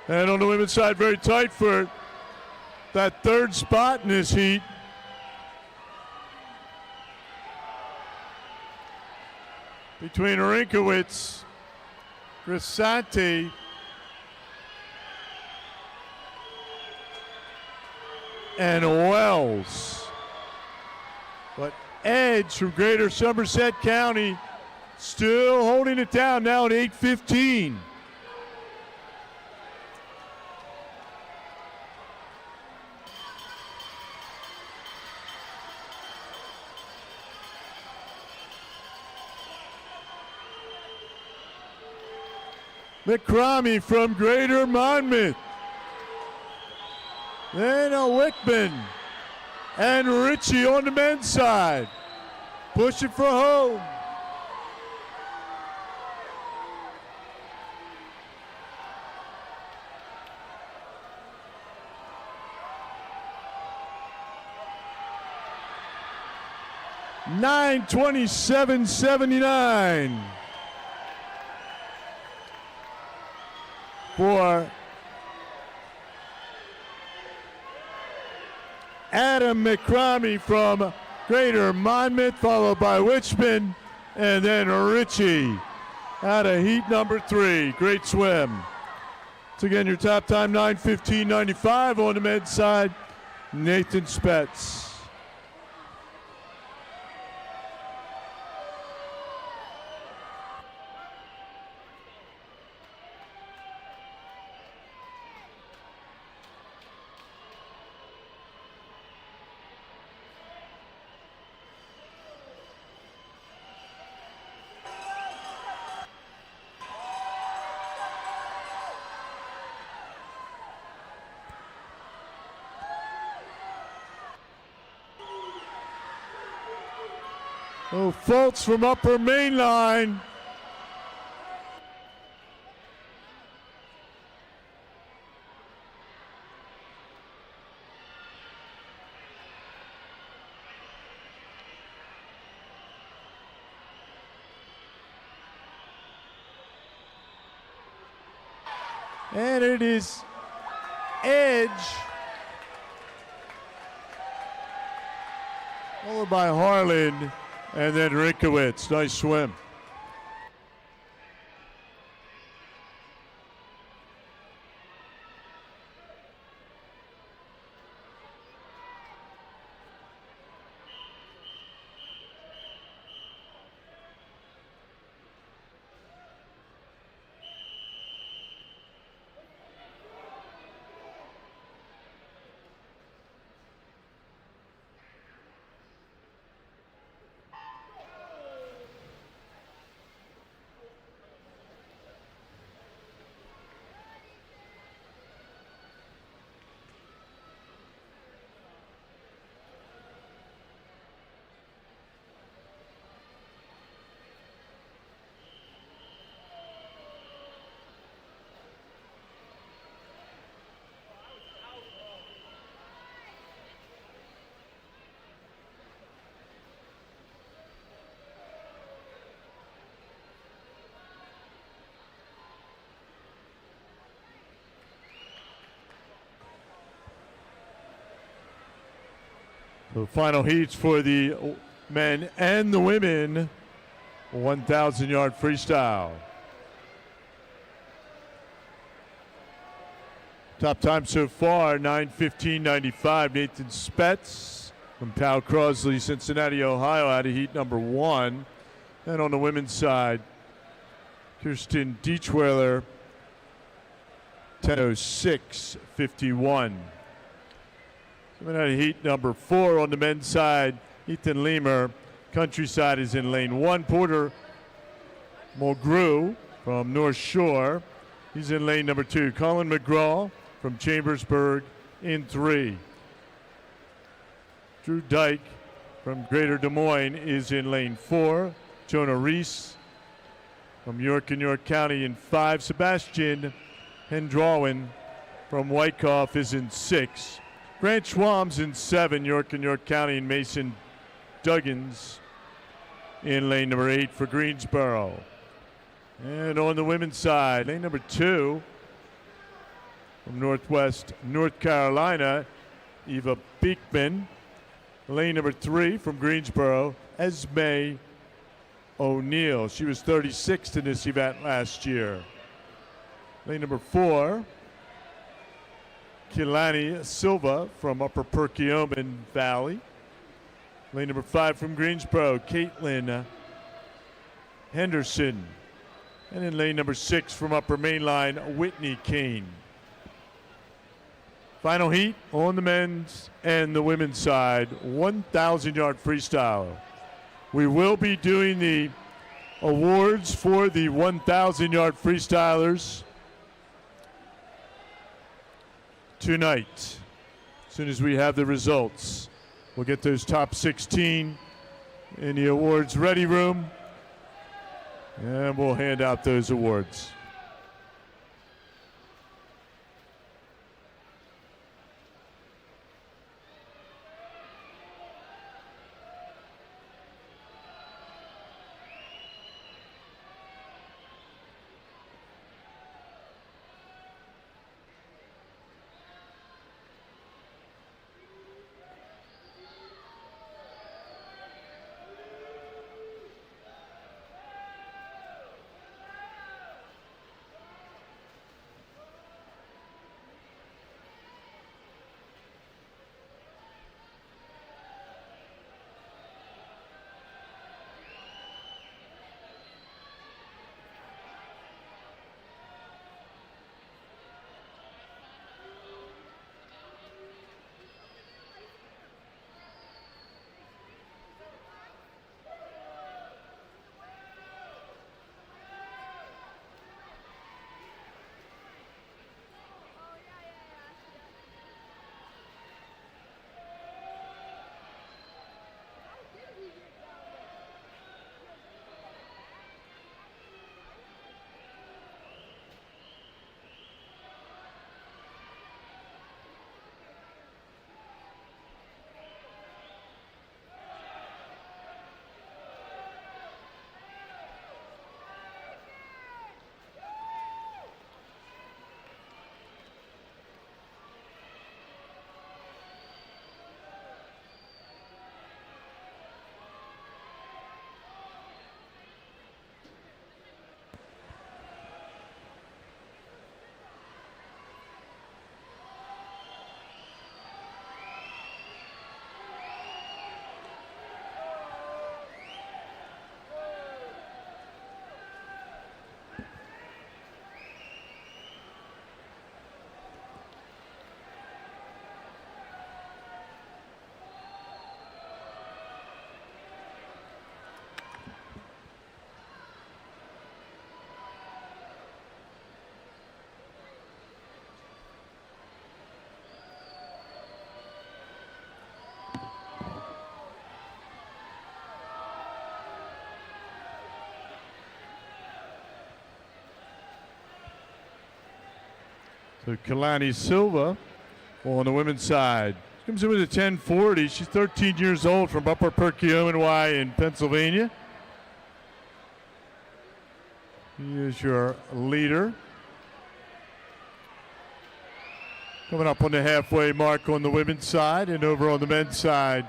And on the women's side, very tight for that third spot in this heat. Between Rinkowitz, Grisanti, and Wells. But Edge from Greater Somerset County still holding it down now at 8:15. McCromie from Greater Monmouth. Then a Wickman and Ritchie on the men's side. Pushing for home. $9:27.79 for Adam McCromie from Greater Monmouth, followed by Wichman, and then Ritchie out of heat number 3. Great swim. So again, your top time, 9:15.95 on the men's side, Nathan Spetz. Oh, Fultz from upper main line. And it is Edge, followed by Harlan. And then Rinkowitz, nice swim. The final heats for the men and the women, 1,000-yard freestyle. Top time so far, 9:15.95. Nathan Spetz from Powell Crosley, Cincinnati, Ohio, out of heat number 1. And on the women's side, Kirsten Diechweiler, 10:06.51. Coming out of heat number 4 on the men's side, Ethan Leamer. Countryside is in lane 1. Porter Mulgrew from North Shore, he's in lane number 2. Colin McGraw from Chambersburg in 3. Drew Dyke from Greater Des Moines is in lane 4. Jonah Reese from York and York County in 5. Sebastian Hendrawin from Wyckoff is in 6. Grant Schwam's in 7, York and York County, and Mason Duggins in lane number 8 for Greensboro. And on the women's side, lane number 2, From Northwest North Carolina, Eva Beekman. Lane number 3 from Greensboro, Esme O'Neill. She was 36th in this event last year. Lane number 4, Kilani Silva from Upper Perkiomen Valley. Lane number 5 from Greensboro, Caitlin Henderson. And in lane number 6 from Upper Mainline, Whitney Kane. Final heat on the men's and the women's side, 1,000-yard freestyle. We will be doing the awards for the 1,000-yard freestylers tonight. As soon as we have the results, we'll get those top 16 in the awards ready room, and we'll hand out those awards. So Kalani Silva on the women's side. Comes in with a 10:40. She's 13 years old from Upper Perkiomen Y in Pennsylvania. He is your leader. Coming up on the halfway mark on the women's side and over on the men's side.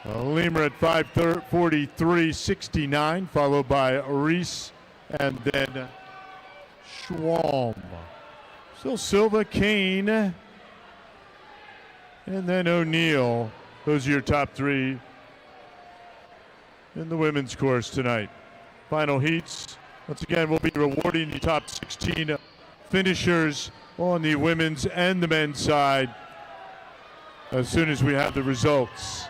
Lemur at 5:43.69, followed by Reese and then Schwalm. Still Silva, Kane, and then O'Neill. Those are your top 3 in the women's course tonight. Final heats. Once again, we'll be rewarding the top 16 finishers on the women's and the men's side as soon as we have the results.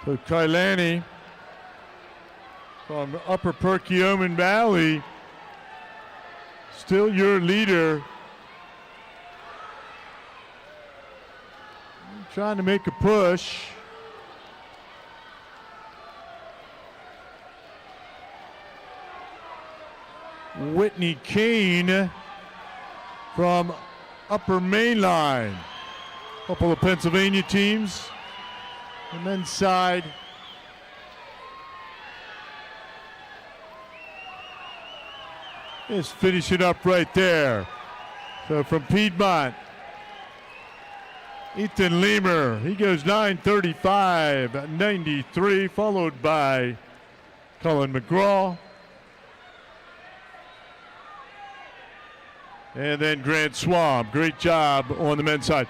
So Kailani from Upper Perkiomen Valley, still your leader. Trying to make a push. Whitney Kane from Upper Mainline. Couple of Pennsylvania teams. The men's side. Is finishing up right there. So from Piedmont, Ethan Leamer, he goes 9:35.93, followed by Cullen McGraw. And then Grant Swamp. Great job on the men's side.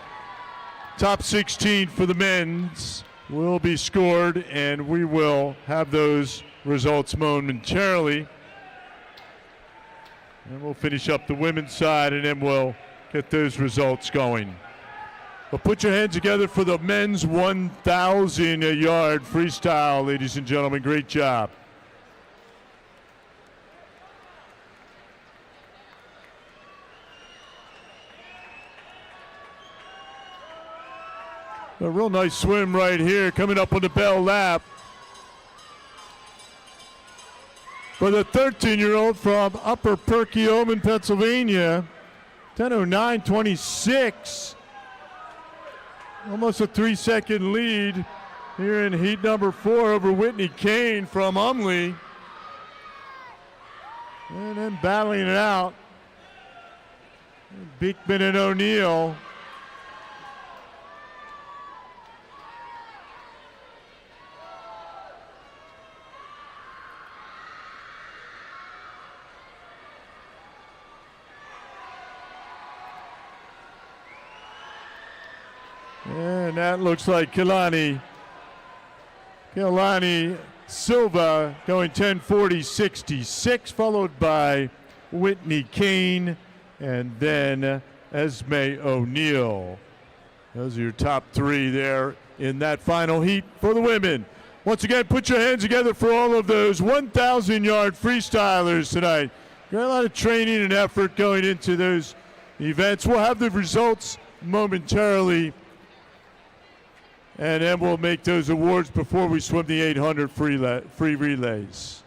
Top 16 for the men's will be scored, and we will have those results momentarily. And we'll finish up the women's side, and then we'll get those results going. But put your hands together for the men's 1,000-yard freestyle, ladies and gentlemen. Great job. A real nice swim right here coming up on the bell lap for the 13-year-old from Upper Perkiomen, Pennsylvania. 10:09.26. Almost a 3-second lead here in heat number 4 over Whitney Kane from Umley. And then battling it out, Beekman and O'Neill. And that looks like Kehlani Silva going 10:40.66, followed by Whitney Kane and then Esme O'Neill. Those are your top 3 there in that final heat for the women. Once again, put your hands together for all of those 1,000-yard freestylers tonight. Got a lot of training and effort going into those events. We'll have the results momentarily, and then we'll make those awards before we swim the 800 free relays.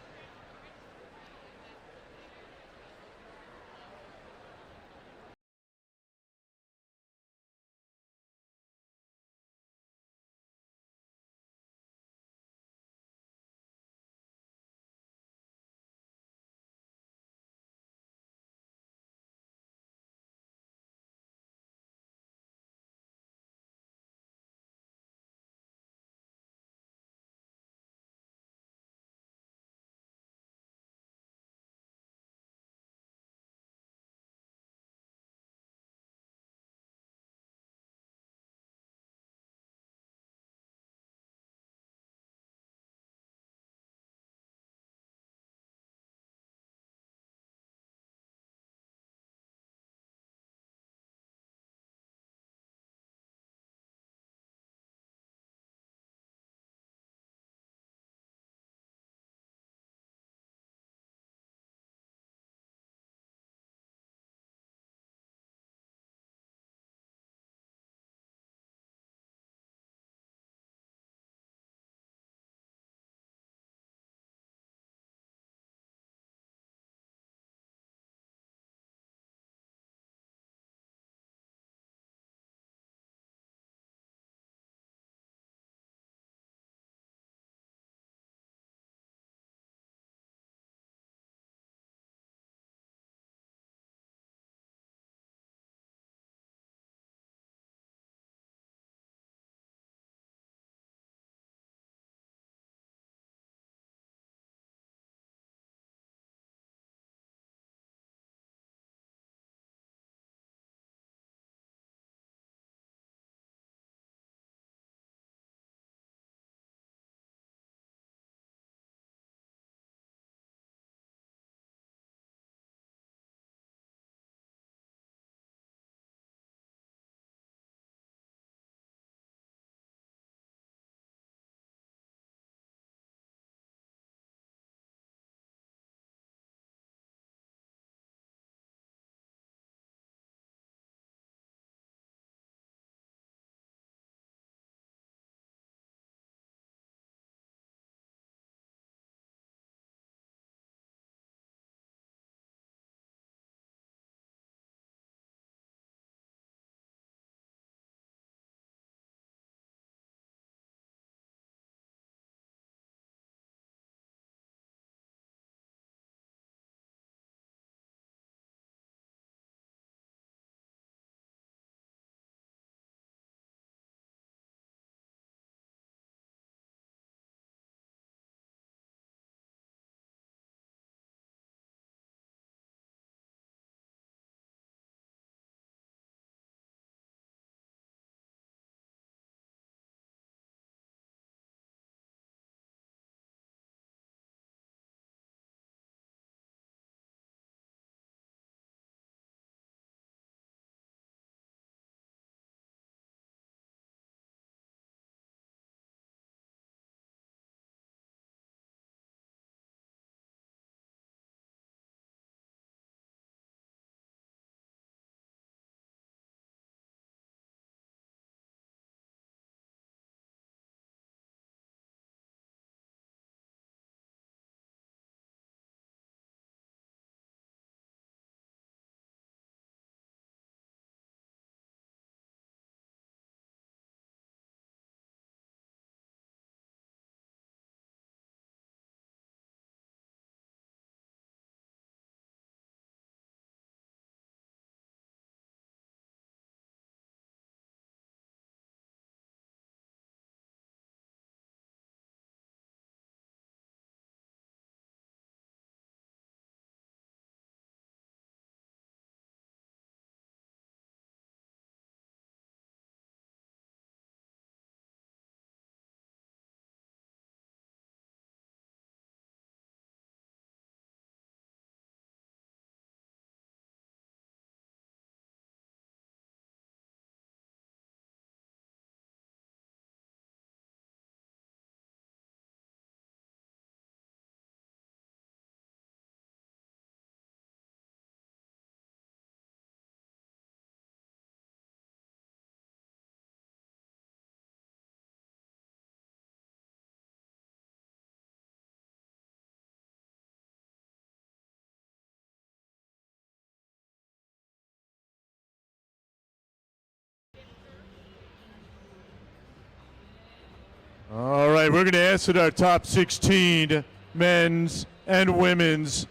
All right, we're going to ask that our top 16 men's and women's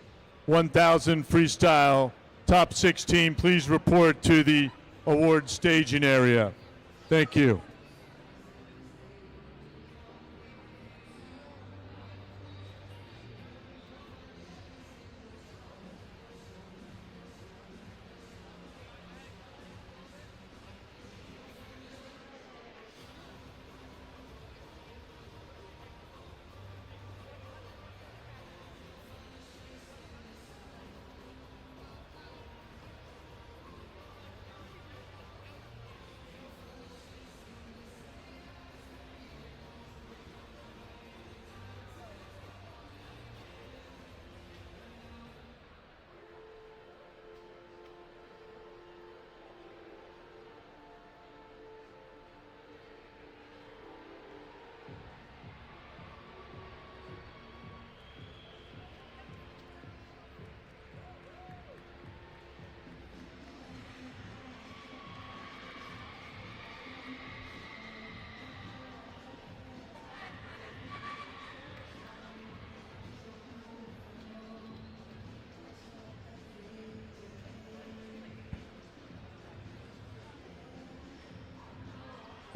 1,000 freestyle top 16 please report to the award staging area. Thank you.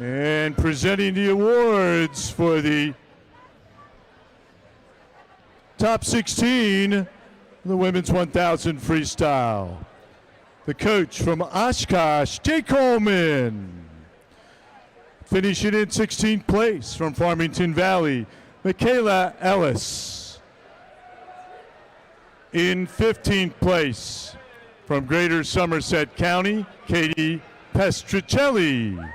And presenting the awards for the top 16, the women's 1,000 freestyle. The coach from Oshkosh, Jay Coleman. Finishing in 16th place from Farmington Valley, Michaela Ellis. In 15th place from Greater Somerset County, Katie Pestricelli.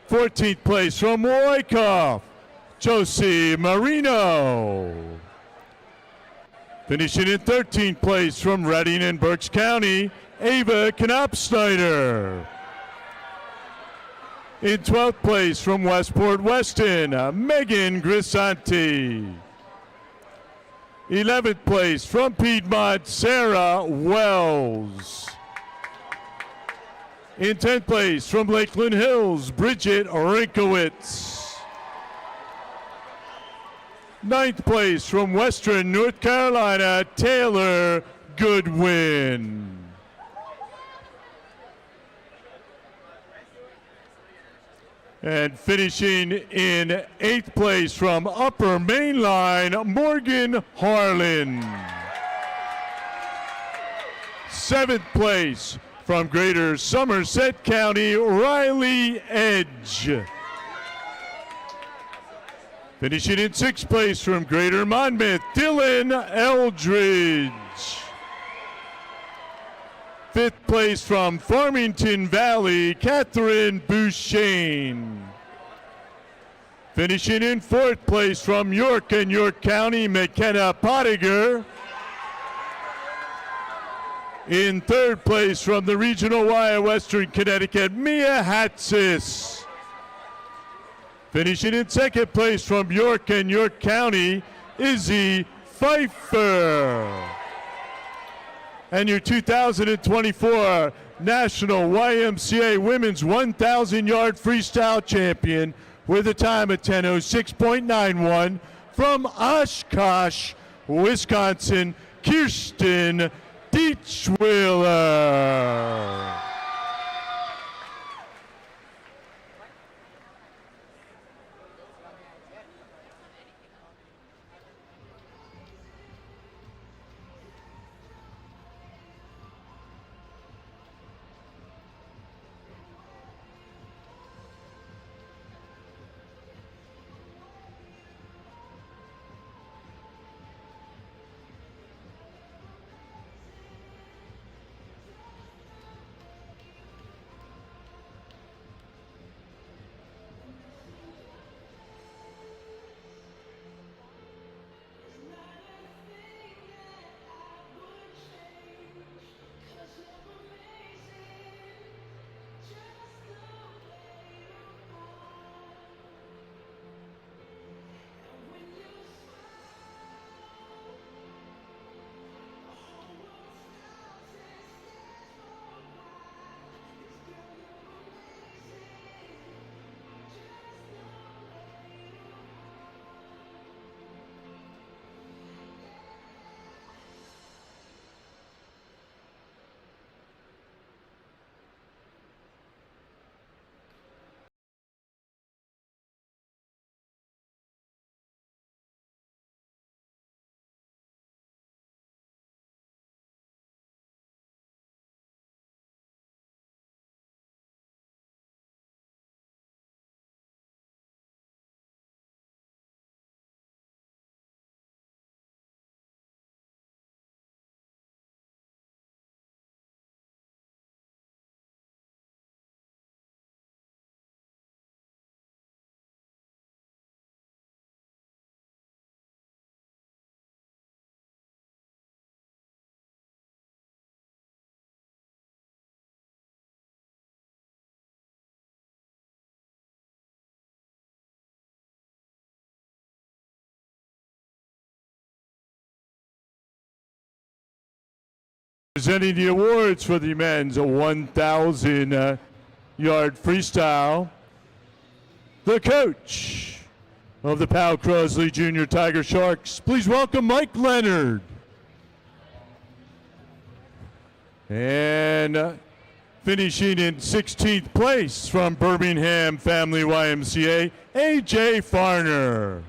14th place from Wyckoff, Josie Marino. Finishing in 13th place from Reading and Berks County, Ava Knopsnyder. In 12th place from Westport Weston, Megan Grisanti. 11th place from Piedmont, Sarah Wells. In 10th place from Lakeland Hills, Bridget Rinkowitz. 9th place from Western North Carolina, Taylor Goodwin. And finishing in 8th place from Upper Mainline, Morgan Harlan. 7th place from Greater Somerset County, Riley Edge. Finishing in 6th place from Greater Monmouth, Dylan Eldridge. 5th place from Farmington Valley, Catherine Bouchane. Finishing in 4th place from York and York County, McKenna Pottiger. In 3rd place from the Regional Y, Western Connecticut, Mia Hatsis. Finishing in 2nd place from York and York County, Izzy Pfeiffer. And your 2024 National YMCA Women's 1,000-yard freestyle champion with a time of 10:06.91 from Oshkosh, Wisconsin, Kirsten Dietschwiller. Presenting the awards for the men's 1,000 yard freestyle, the coach of the Powell Crosley Junior Tiger Sharks. Please welcome Mike Leonard. And finishing in 16th place from Birmingham Family YMCA, A.J. Farner.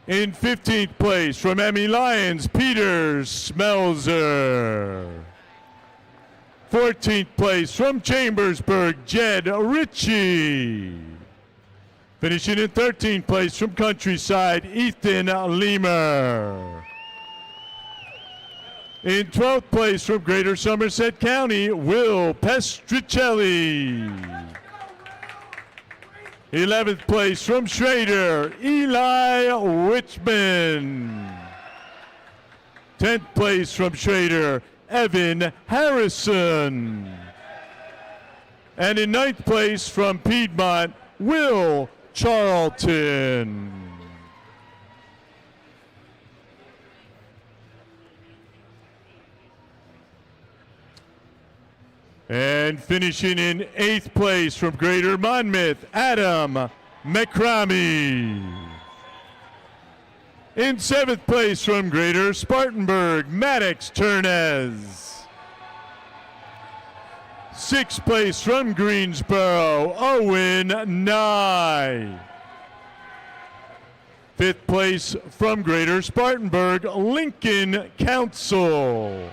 In 15th place from Emmy Lyons, Peter Smelzer. 14th place from Chambersburg, Jed Ritchie. Finishing in 13th place from Countryside, Ethan Lemer. In 12th place from Greater Somerset County, Will Pestricelli. 11th place from Schrader, Eli Wichman. 10th place from Schrader, Evan Harrison. And in 9th place from Piedmont, Will Charlton. And finishing in 8th place from Greater Monmouth, Adam McCramey. In 7th place from Greater Spartanburg, Maddox Turnez. 6th place from Greensboro, Owen Nye. 5th place from Greater Spartanburg, Lincoln Council.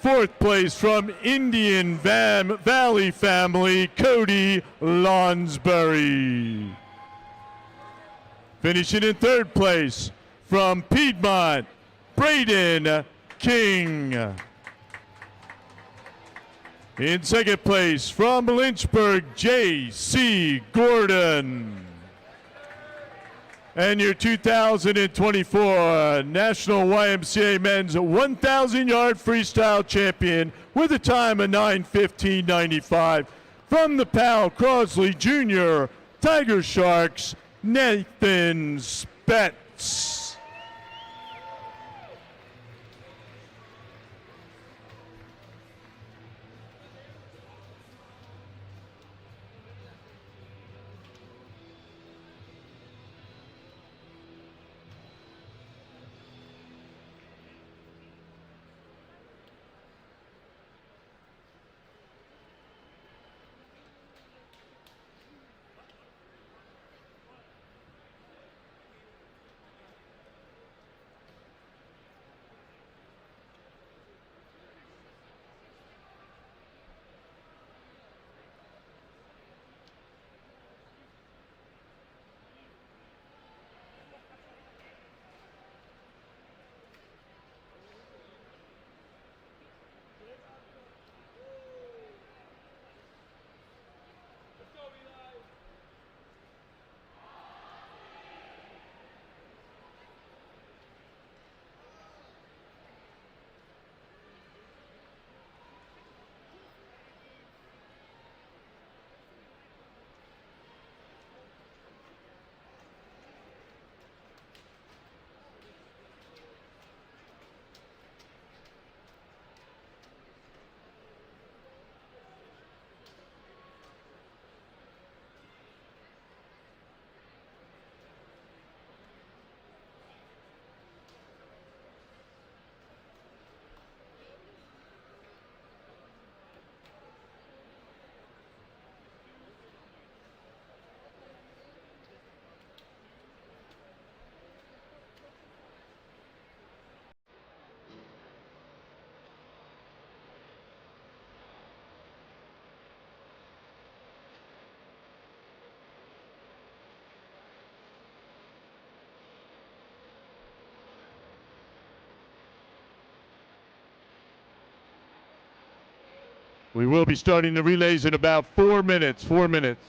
4th place from Indian Valley family, Cody Lonsbury. Finishing in 3rd place from Piedmont, Braden King. In 2nd place from Lynchburg, J.C. Gordon. And your 2024 National YMCA Men's 1,000-yard freestyle champion with a time of 9:15.95 from the Powell Crosley Jr. Tiger Sharks, Nathan Spetz. We will be starting the relays in about 4 minutes. 4 minutes.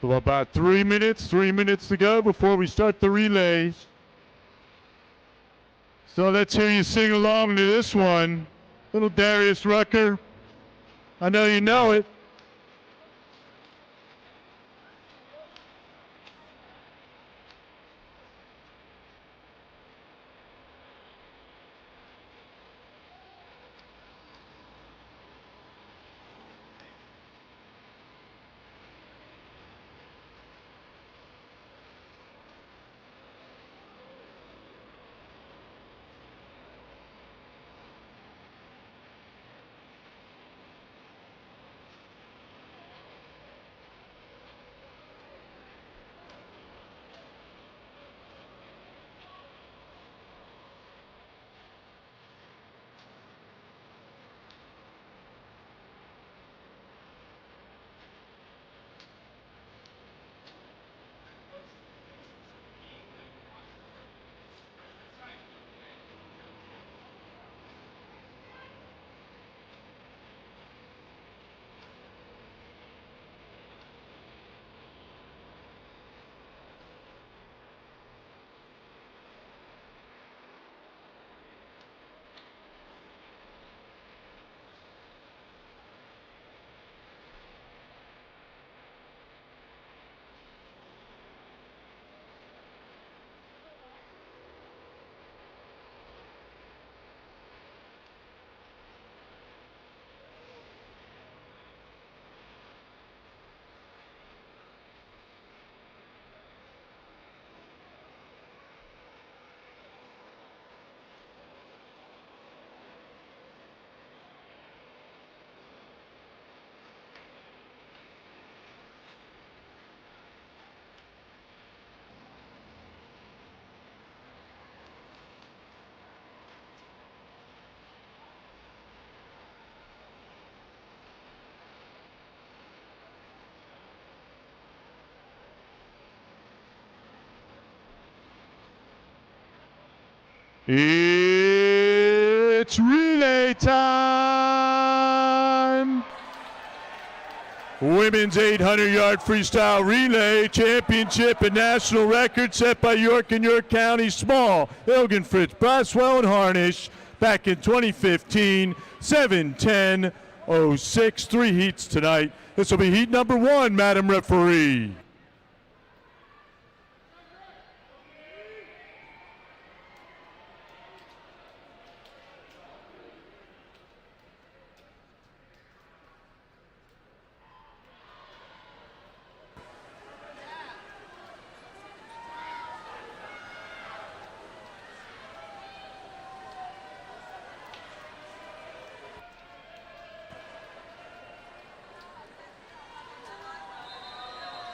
So about 3 minutes to go before we start the relays. So let's hear you sing along to this one. Little Darius Rucker. I know you know it. It's relay time! Women's 800-yard freestyle relay championship and national record set by York and York County Small, Ilgen, Fritz, Braswell, and Harnish back in 2015, 7:10:06. 3 heats tonight. This will be heat number 1, Madam Referee.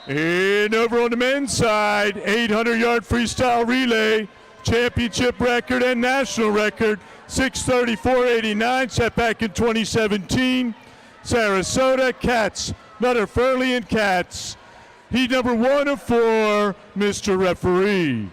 And over on the men's side, 800-yard freestyle relay, championship record and national record, 6:34:89, set back in 2017. Sarasota, Cats, Nutter, Furley, and Cats. Heat number 1 of 4, Mr. Referee.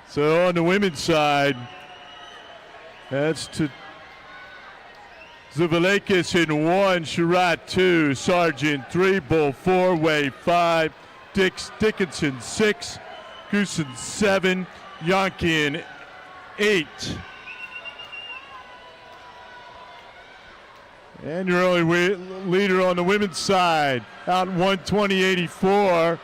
So on the women's side, that's to Zuvalakis in 1, Sherratt 2, Sargent 3, Bull 4, Way 5, Dickinson 6, Goosen 7, Yonkian 8. And your only leader on the women's side, out 1:20.84,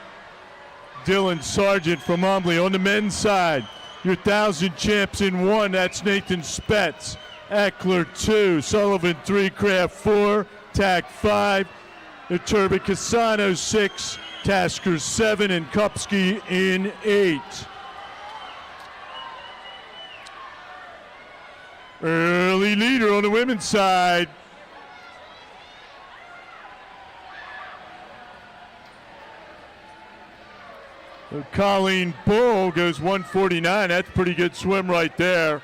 Dylan Sargent from Umbley. On the men's side, your 1,000 champs in 1, that's Nathan Spetz. Eckler 2, Sullivan 3, Kraft 4, Tack 5, Iturbe Casano 6, Tasker 7, and Kupski in 8. Early leader on the women's side. Colleen Bull goes 1:49. That's a pretty good swim right there.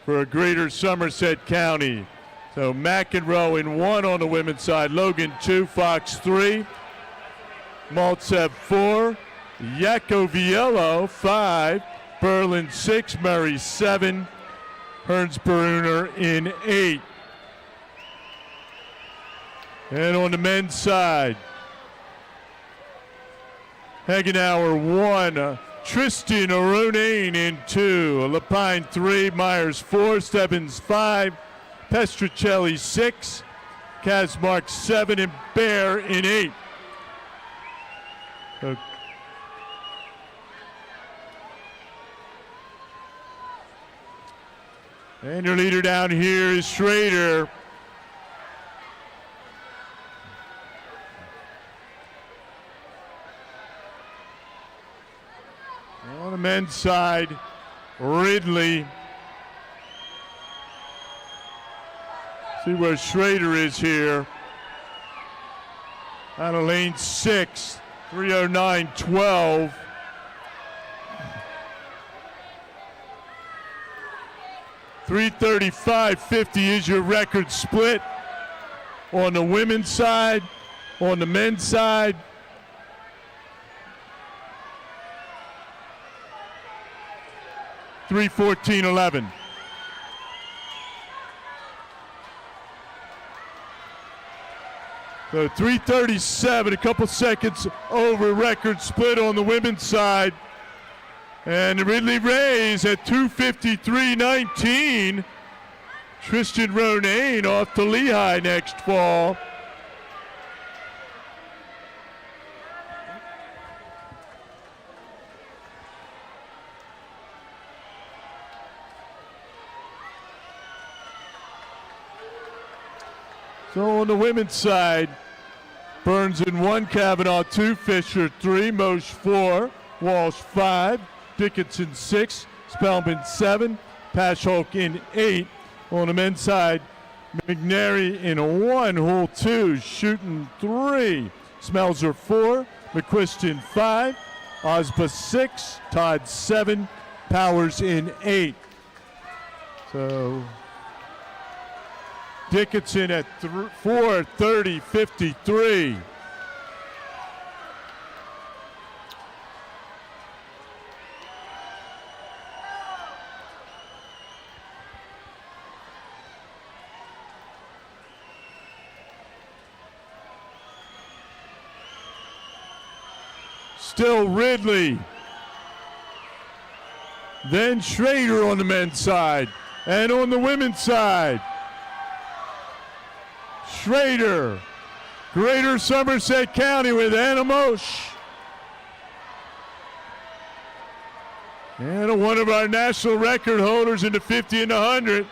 for Greater Somerset County. So McEnroe in 1 on the women's side, Logan 2, Fox 3, Maltsev 4, Yakoviello 5, Berlin 6, Murray 7, Hernsbruner in 8. And on the men's side, Hagenauer 1, Tristan Aronane in 2, Lapine 3, Myers 4, Stebbins 5, Pestricelli 6, Kazmark 7, and Bear in 8. And your leader down here is Schrader. On the men's side, Ridley. See where Schrader is here. Out of lane 6, 309.12. $335.50 is your record split on the women's side. On the men's side, $314.11. So 337, a couple seconds over record split on the women's side. And the Ridley Rays at 253.19. Tristan Ronane off to Lehigh next fall. So on the women's side, Burns in 1, Kavanaugh 2, Fisher 3, Mosch 4, Walsh 5, Dickinson 6, Spellman 7, Paschalk in 8. On the men's side, McNary in 1, Hull 2, Shooting 3, Smelzer 4, McQuiston 5, Osba 6, Todd 7, Powers in 8. So Dickinson at 4:30.53. Still Ridley. Then Schrader on the men's side. And on the women's side, Schrader, Greater Somerset County with Anna Mosch. And one of our national record holders in the 50 and the 100.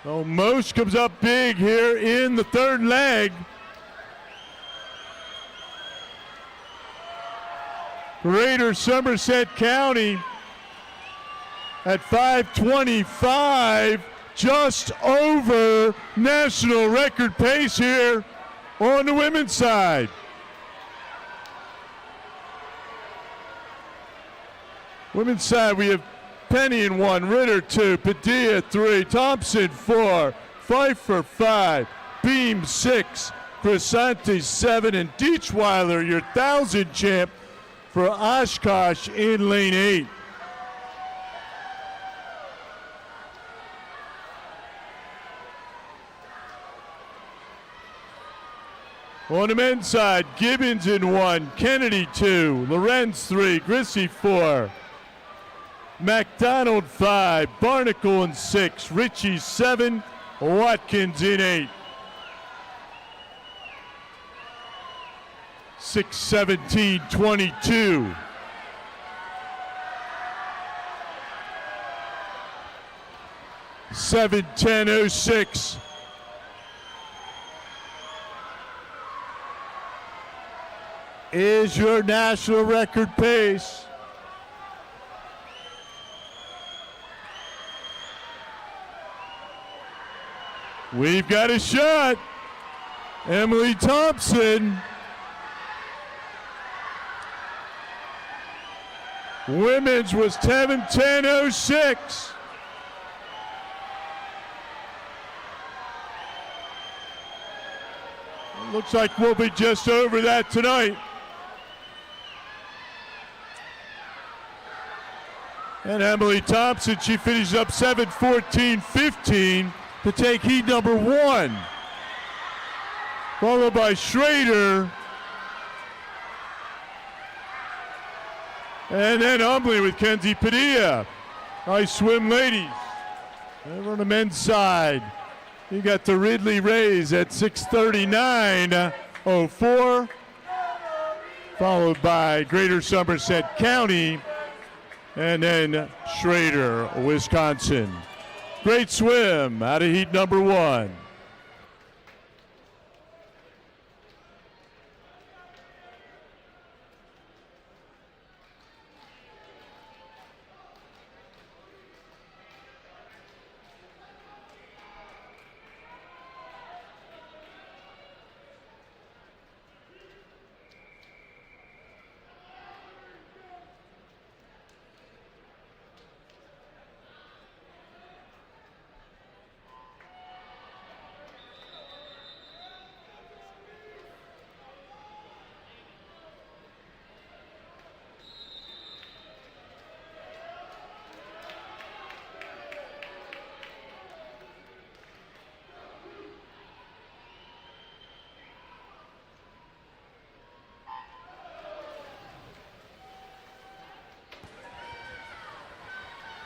So Mosch comes up big here in the third leg. Greater Somerset County at 5:25. Just over national record pace here on the women's side. Women's side, we have Penny in 1, Ritter 2, Padilla 3, Thompson 4, Pfeiffer 5, Beam 6, Crescenti 7, and Deechweiler, your 1,000 champ for Oshkosh in lane 8. On the men's side, Gibbons in 1, Kennedy 2, Lorenz 3, Grissy 4, McDonald 5, Barnacle in 6, Ritchie 7, Watkins in 8. 6:17:22. $7:10:06. Is your national record pace. We've got a shot. Emily Thompson. Women's was 7:10:06. Looks like we'll be just over that tonight. And Emily Thompson, she finishes up 7-14-15 to take heat number 1. Followed by Schrader. And then Umbley with Kenzie Padilla. Nice swim, ladies. Over on the men's side, you got the Ridley Rays at 6:39:04. Followed by Greater Somerset County. And then Schrader, Wisconsin. Great swim out of heat number 1.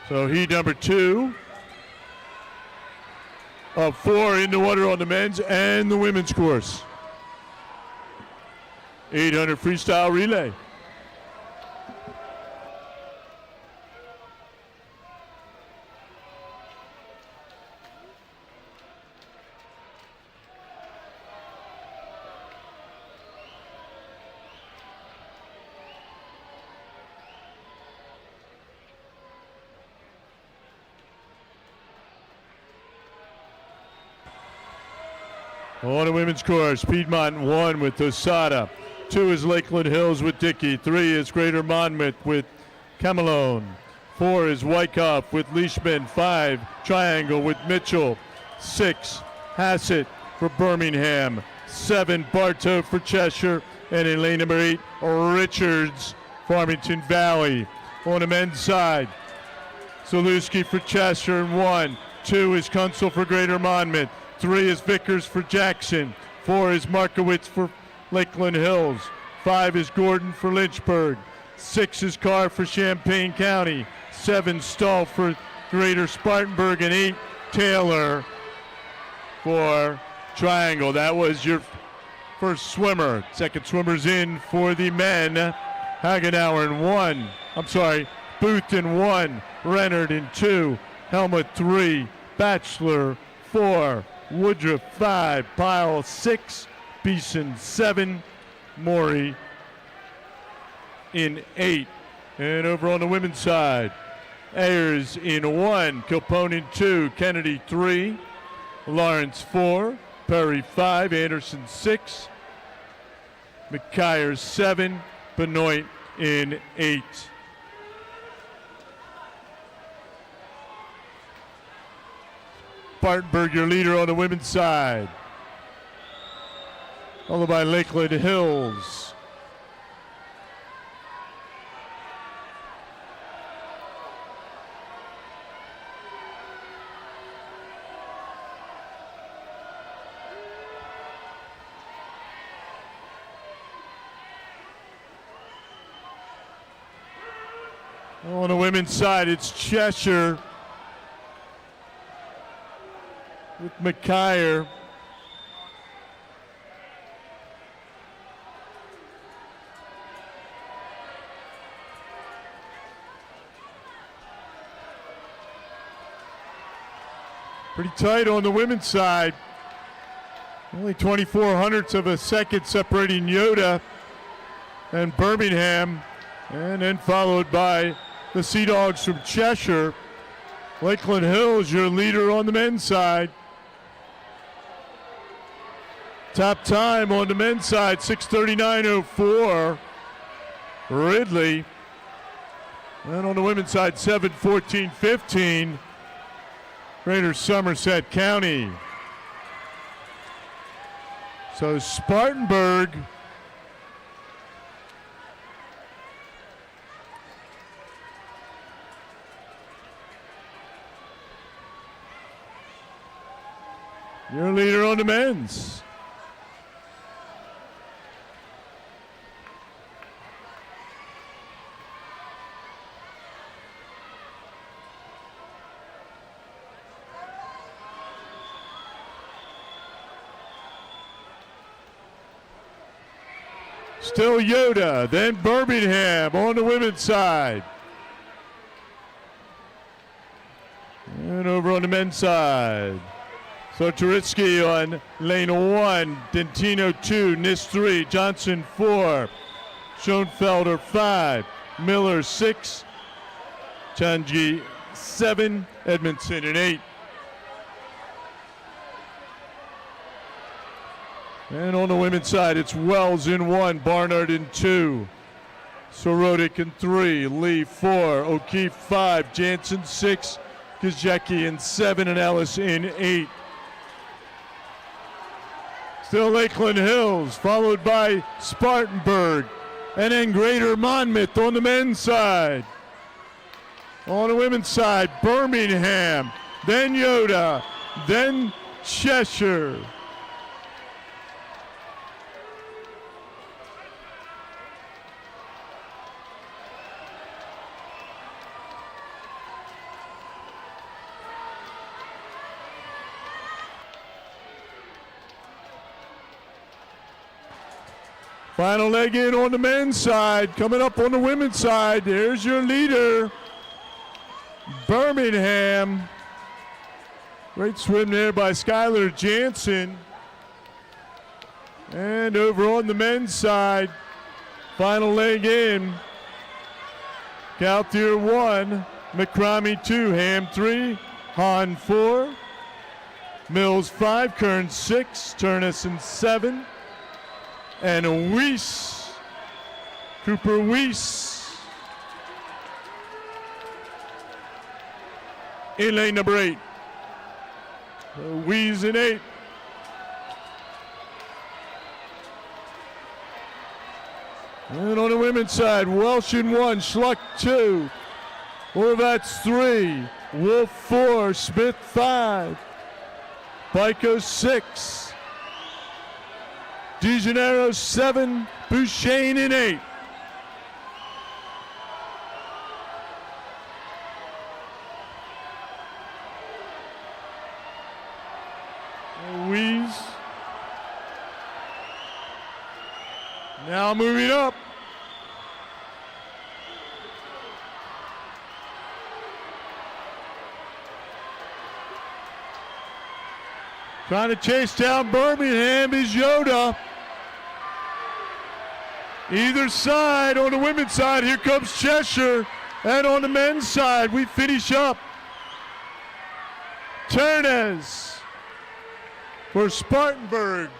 So heat number 2 of 4 in the water on the men's and the women's course. 800 freestyle relay. On the women's course, Piedmont 1 with Osada. 2 is Lakeland Hills with Dickey. 3 is Greater Monmouth with Camelone. 4 is Wyckoff with Leishman. 5, Triangle with Mitchell. 6, Hassett for Birmingham. 7, Bartow for Cheshire. And in lane number 8, Richards, Farmington Valley. On the men's side, Zaluski for Cheshire and 1. 2 is Kunsel for Greater Monmouth. 3 is Vickers for Jackson. 4 is Markowitz for Lakeland Hills. 5 is Gordon for Lynchburg. 6 is Carr for Champaign County. 7 Stahl for Greater Spartanburg. And 8 Taylor for Triangle. That was your first swimmer. Second swimmer's in for the men. Hagenauer in 1. Booth in 1. Renard in 2. Helmut 3. Batchelor 4. Woodruff 5, Pyle 6, Beeson 7, Morey in 8. And over on the women's side, Ayers in 1, Kilpone in 2, Kennedy 3, Lawrence 4, Perry 5, Anderson 6, McKyer 7, Benoit in 8. Spartanburg, your leader on the women's side. Followed by Lakeland Hills. On the women's side, it's Cheshire with McKyer. Pretty tight on the women's side. Only 24/100ths of a second separating Yoda and Birmingham. And then followed by the Sea Dogs from Cheshire. Lakeland Hills, your leader on the men's side. Top time on the men's side, 6:39:04. Ridley. And on the women's side, 7:14:15. Greater Somerset County. So Spartanburg your leader on the men's. Still Yoda, then Birmingham on the women's side. And over on the men's side. So Turitsky on lane 1, Dentino 2, Nis 3, Johnson 4, Schoenfelder 5, Miller 6, Chanji 7, Edmondson in 8. And on the women's side, it's Wells in 1, Barnard in 2, Sorodik in 3, Lee 4, O'Keefe 5, Jansen 6, Gajecki in 7, and Ellis in 8. Still Lakeland Hills, followed by Spartanburg, and then Greater Monmouth on the men's side. On the women's side, Birmingham, then Yoda, then Cheshire. Final leg in on the men's side. Coming up on the women's side, there's your leader, Birmingham. Great swim there by Skylar Jansen. And over on the men's side, final leg in. Gauthier 1, McCromie 2, Ham 3, Hahn 4, Mills 5, Kern 6, Turnison 7. And Weiss, Cooper Weiss, in lane number 8. Weiss in 8. And on the women's side, Welsh in 1, Schluck 2, Horvats 3, Wolf 4, Smith 5, Pico 6. DeGenero 7, Bouchain in 8. Louise. Now moving up. Trying to chase down Birmingham is Yoda. Either side, on the women's side, here comes Cheshire. And on the men's side, we finish up. Ternez for Spartanburg.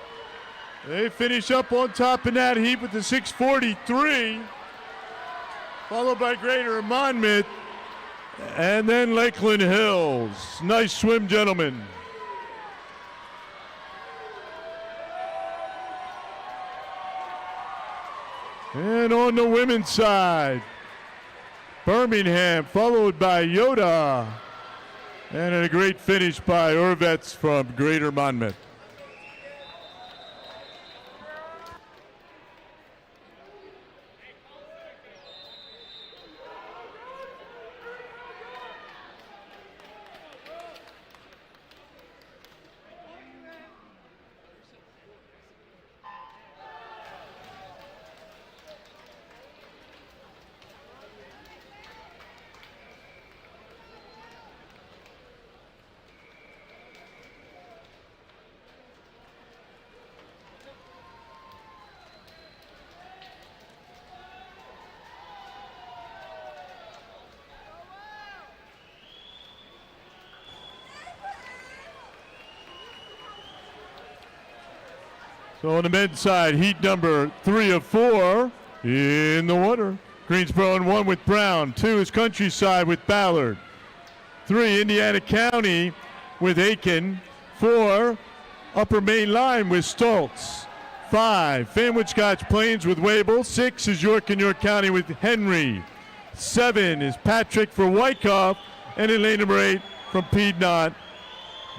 They finish up on top in that heat with the 6:43. Followed by Greater Monmouth. And then Lakeland Hills. Nice swim, gentlemen. And on the women's side, Birmingham, followed by Yoda. And a great finish by Urvets from Greater Monmouth. So on the men's side, heat number 3 of 4 in the water. Greensboro in 1 with Brown. 2 is Countryside with Ballard. 3, Indiana County with Aiken. 4, Upper Main Line with Stoltz. 5, Fanwood Scotch Plains with Wable. 6 is York and York County with Henry. 7 is Patrick for Wyckoff. And in lane number 8 from Piedmont,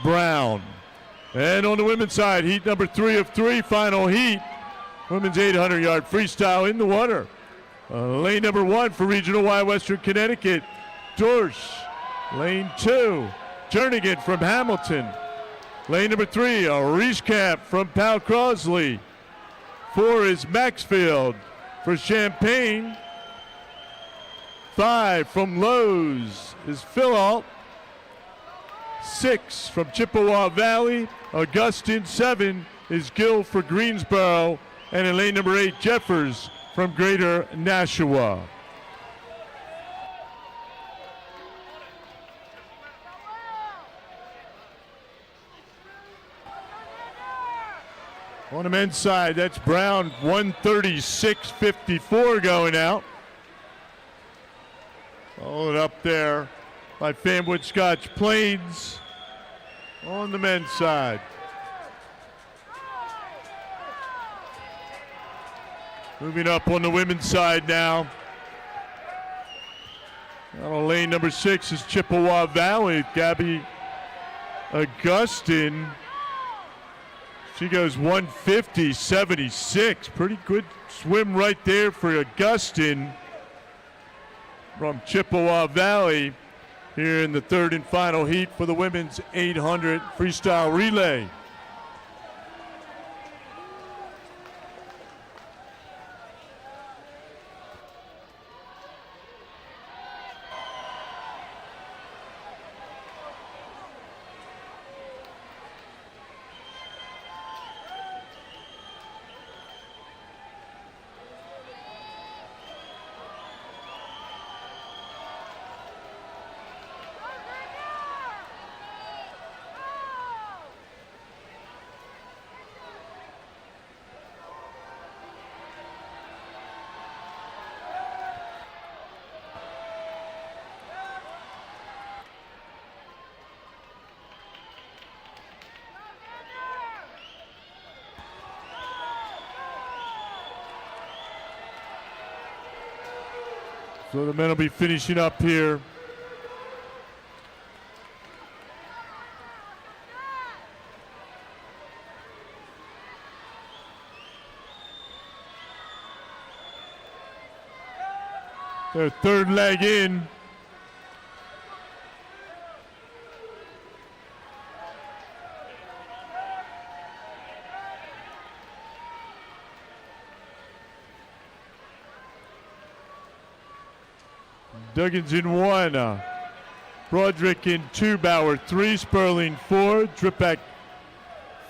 Brown. And on the women's side, heat number 3 of 3, final heat. Women's 800-yard freestyle in the water. Lane number 1 for Regional Y Western Connecticut, Dorsch. Lane 2, Jernigan from Hamilton. Lane number 3, a Rieskamp from Pal Crosley. 4 is Maxfield for Champaign. 5 from Lowe's is Philalt. 6 from Chippewa Valley, Augustine. 7 is Gill for Greensboro. And in lane number 8, Jeffers from Greater Nashua. On the men's side, that's Brown, 136.54 going out. Followed up there by Fanwood Scotch Plains on the men's side. Moving up on the women's side now. On lane number 6 is Chippewa Valley, Gabby Augustine. She goes 150.76. Pretty good swim right there for Augustine from Chippewa Valley here in the third and final heat for the women's 800 freestyle relay. So the men will be finishing up here. Their third leg in. Duggins in 1, Broderick in 2, Bauer 3, Sperling 4, Dripek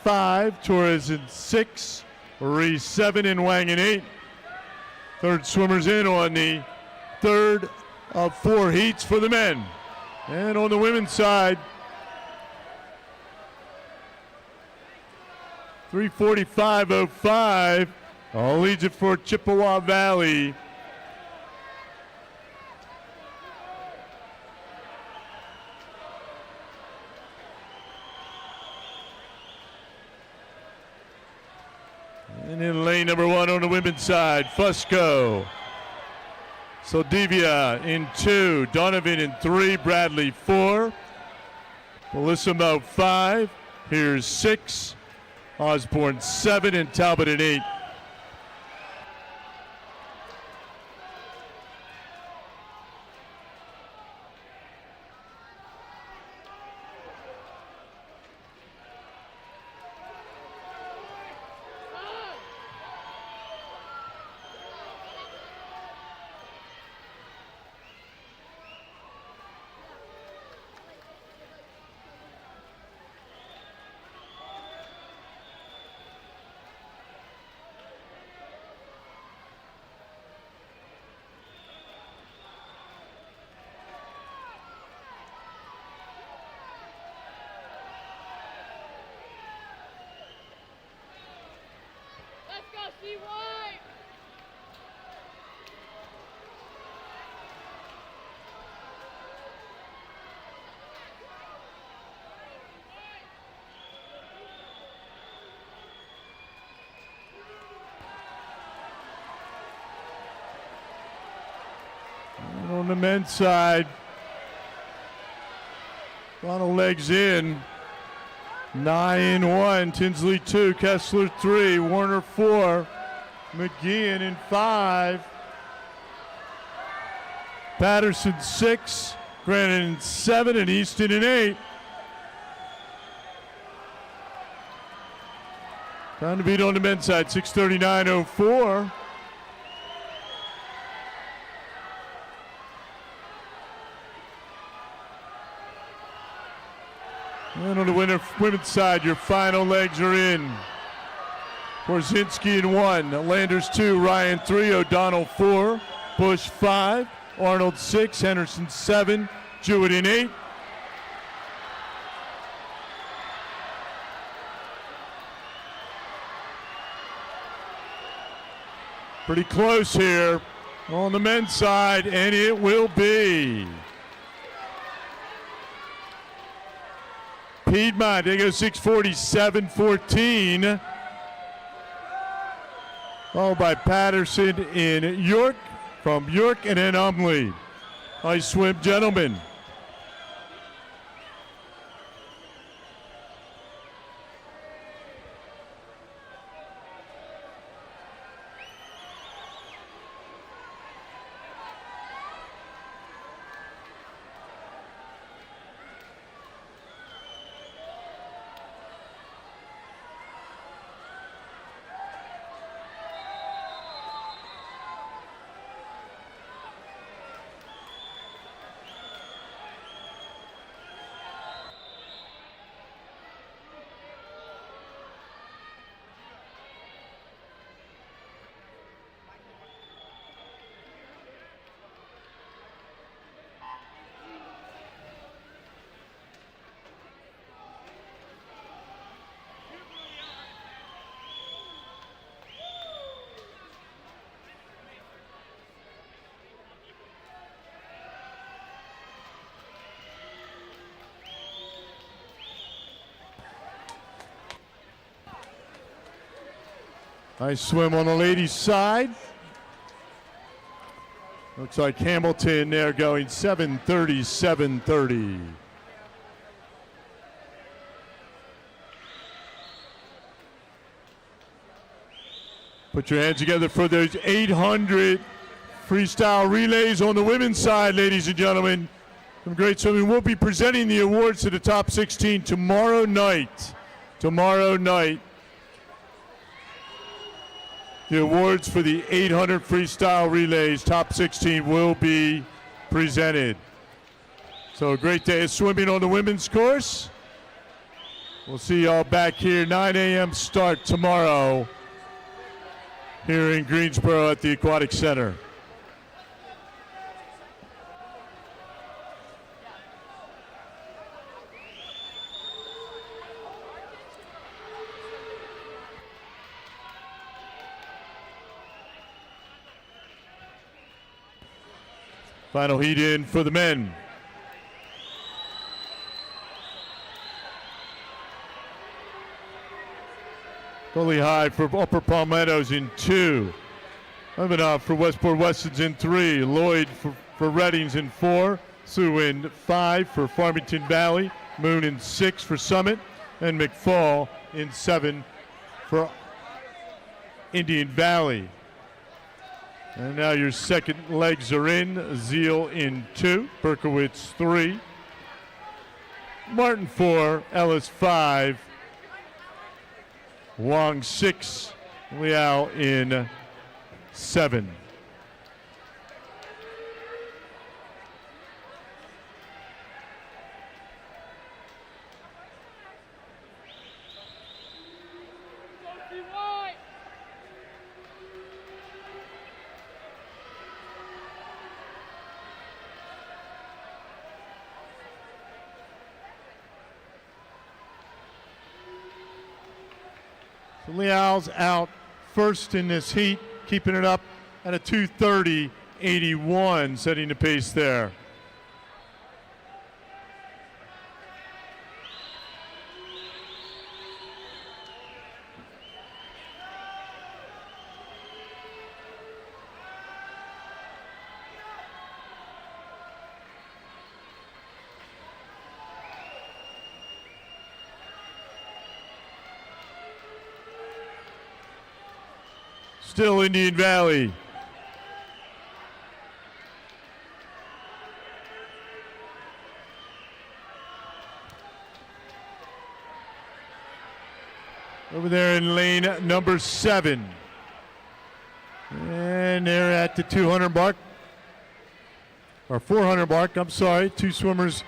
5, Torres in 6, Reese 7, and Wang in 8. Third swimmers in on the third of 4 heats for the men. And on the women's side, 3:45.05, all leads it for Chippewa Valley. And in lane number 1 on the women's side, Fusco. Soldivia in 2, Donovan in 3, Bradley 4, Bellissimo 5, here's 6, Osborne 7, and Talbot in 8. men's side. Final legs in. 9-1. Tinsley 2, Kessler 3, Warner 4, McGeehan in 5. Patterson 6, Granite in 7, and Easton in 8. Time to beat on the men's side, 6:39.04. And on the women's side, your final legs are in. Korzinski in 1, Landers 2, Ryan 3, O'Donnell 4, Bush 5, Arnold 6, Henderson 7, Jewett in 8. Pretty close here on the men's side, and it will be. Piedmont, they go 6:47.14. Followed by Patterson in York, from York, and then Umley. Nice swim, gentlemen. Nice swim on the ladies' side. Looks like Hamilton there going 7:30, 7:30. Put your hands together for those 800 freestyle relays on the women's side, ladies and gentlemen. Some great swimming. We'll be presenting the awards to the top 16 tomorrow night. Tomorrow night. The awards for the 800 freestyle relays, top 16, will be presented. So a great day of swimming on the women's course. We'll see y'all back here, 9 a.m. start tomorrow here in Greensboro at the Aquatic Center. Final heat in for the men. Gully High for Upper Palmettos in 2. Lebanon for Westport Westons in 3. Lloyd for Reddings in 4. Sioux in 5 for Farmington Valley. Moon in 6 for Summit. And McFall in 7 for Indian Valley. And now your second legs are in. Zeal in 2, Berkowitz 3, Martin 4, Ellis 5, Wong 6, Liao in 7. Liao's out first in this heat, keeping it up at a 2:30.81, setting the pace there. Still Indian Valley. Over there in lane number 7. And they're at the 200 mark. Or 400 mark, I'm sorry. Two swimmers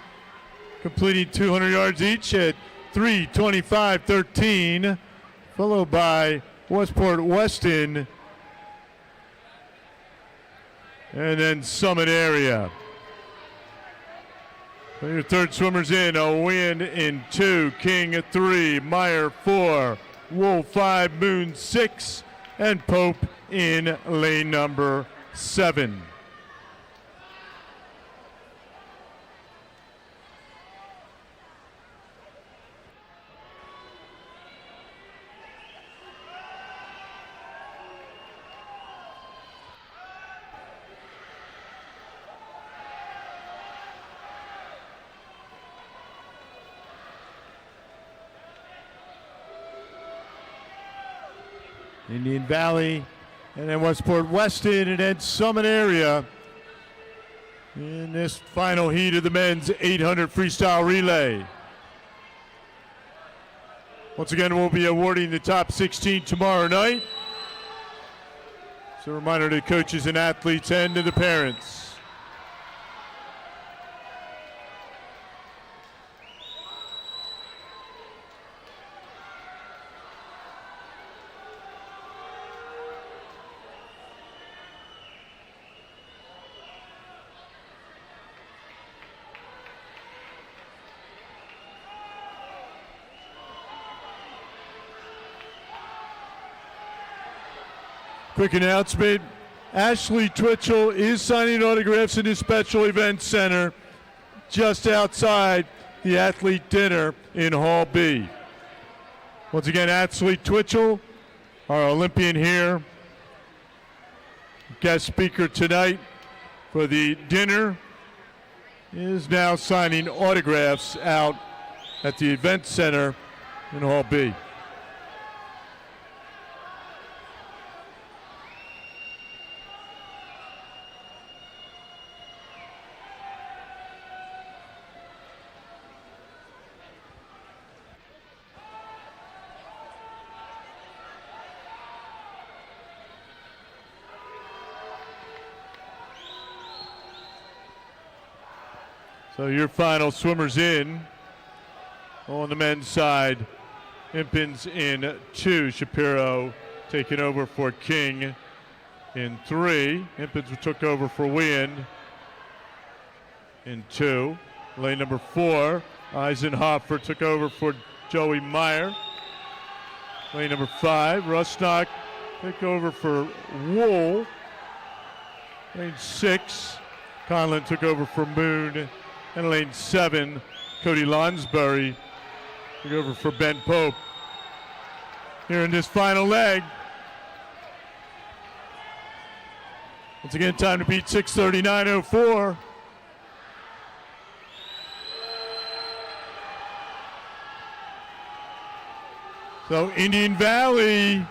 completing 200 yards each at 3:25.13. Followed by Westport Weston. And then Summit Area. So your third swimmers in, a Win in 2, King at 3, Meyer 4, Wolf 5, Moon 6, and Pope in lane number 7. Indian Valley, and then Westport Weston, and then Summit Area in this final heat of the men's 800 freestyle relay. Once again, we'll be awarding the top 16 tomorrow night. So a reminder to the coaches and athletes and to the parents. Quick announcement, Ashley Twitchell is signing autographs in the Special Events Center just outside the athlete dinner in Hall B. Once again, Ashley Twitchell, our Olympian here, guest speaker tonight for the dinner, is now signing autographs out at the event center in Hall B. So your final swimmers in on the men's side. Impins in 2. Shapiro taking over for King in 3. Impins took over for Wien in 2. Lane number 4. Eisenhofer took over for Joey Meyer. Lane number 5. Rustock took over for Wool. Lane 6. Conlon took over for Moon. And lane 7, Cody Lonsbury took over for Ben Pope. Here in this final leg. Once again, time to beat 6:39.04. So Indian Valley,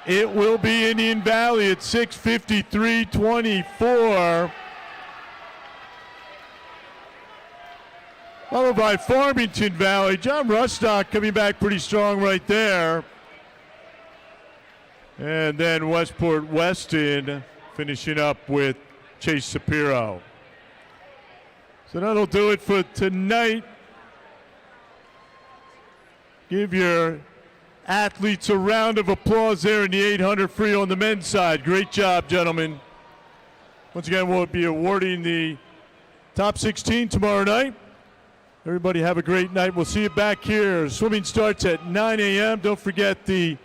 it will be Indian Valley at 6:53.24. Followed by Farmington Valley. John Rustock coming back pretty strong right there. And then Westport Weston finishing up with Chase Shapiro. So that'll do it for tonight. Give your athletes a round of applause there in the 800 free on the men's side. Great job, gentlemen. Once again, we'll be awarding the top 16 tomorrow night. Everybody have a great night. We'll see you back here. Swimming starts at 9 a.m. Don't forget the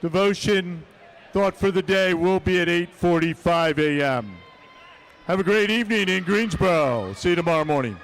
devotion thought for the day will be at 8:45 a.m. Have a great evening in Greensboro. See you tomorrow morning.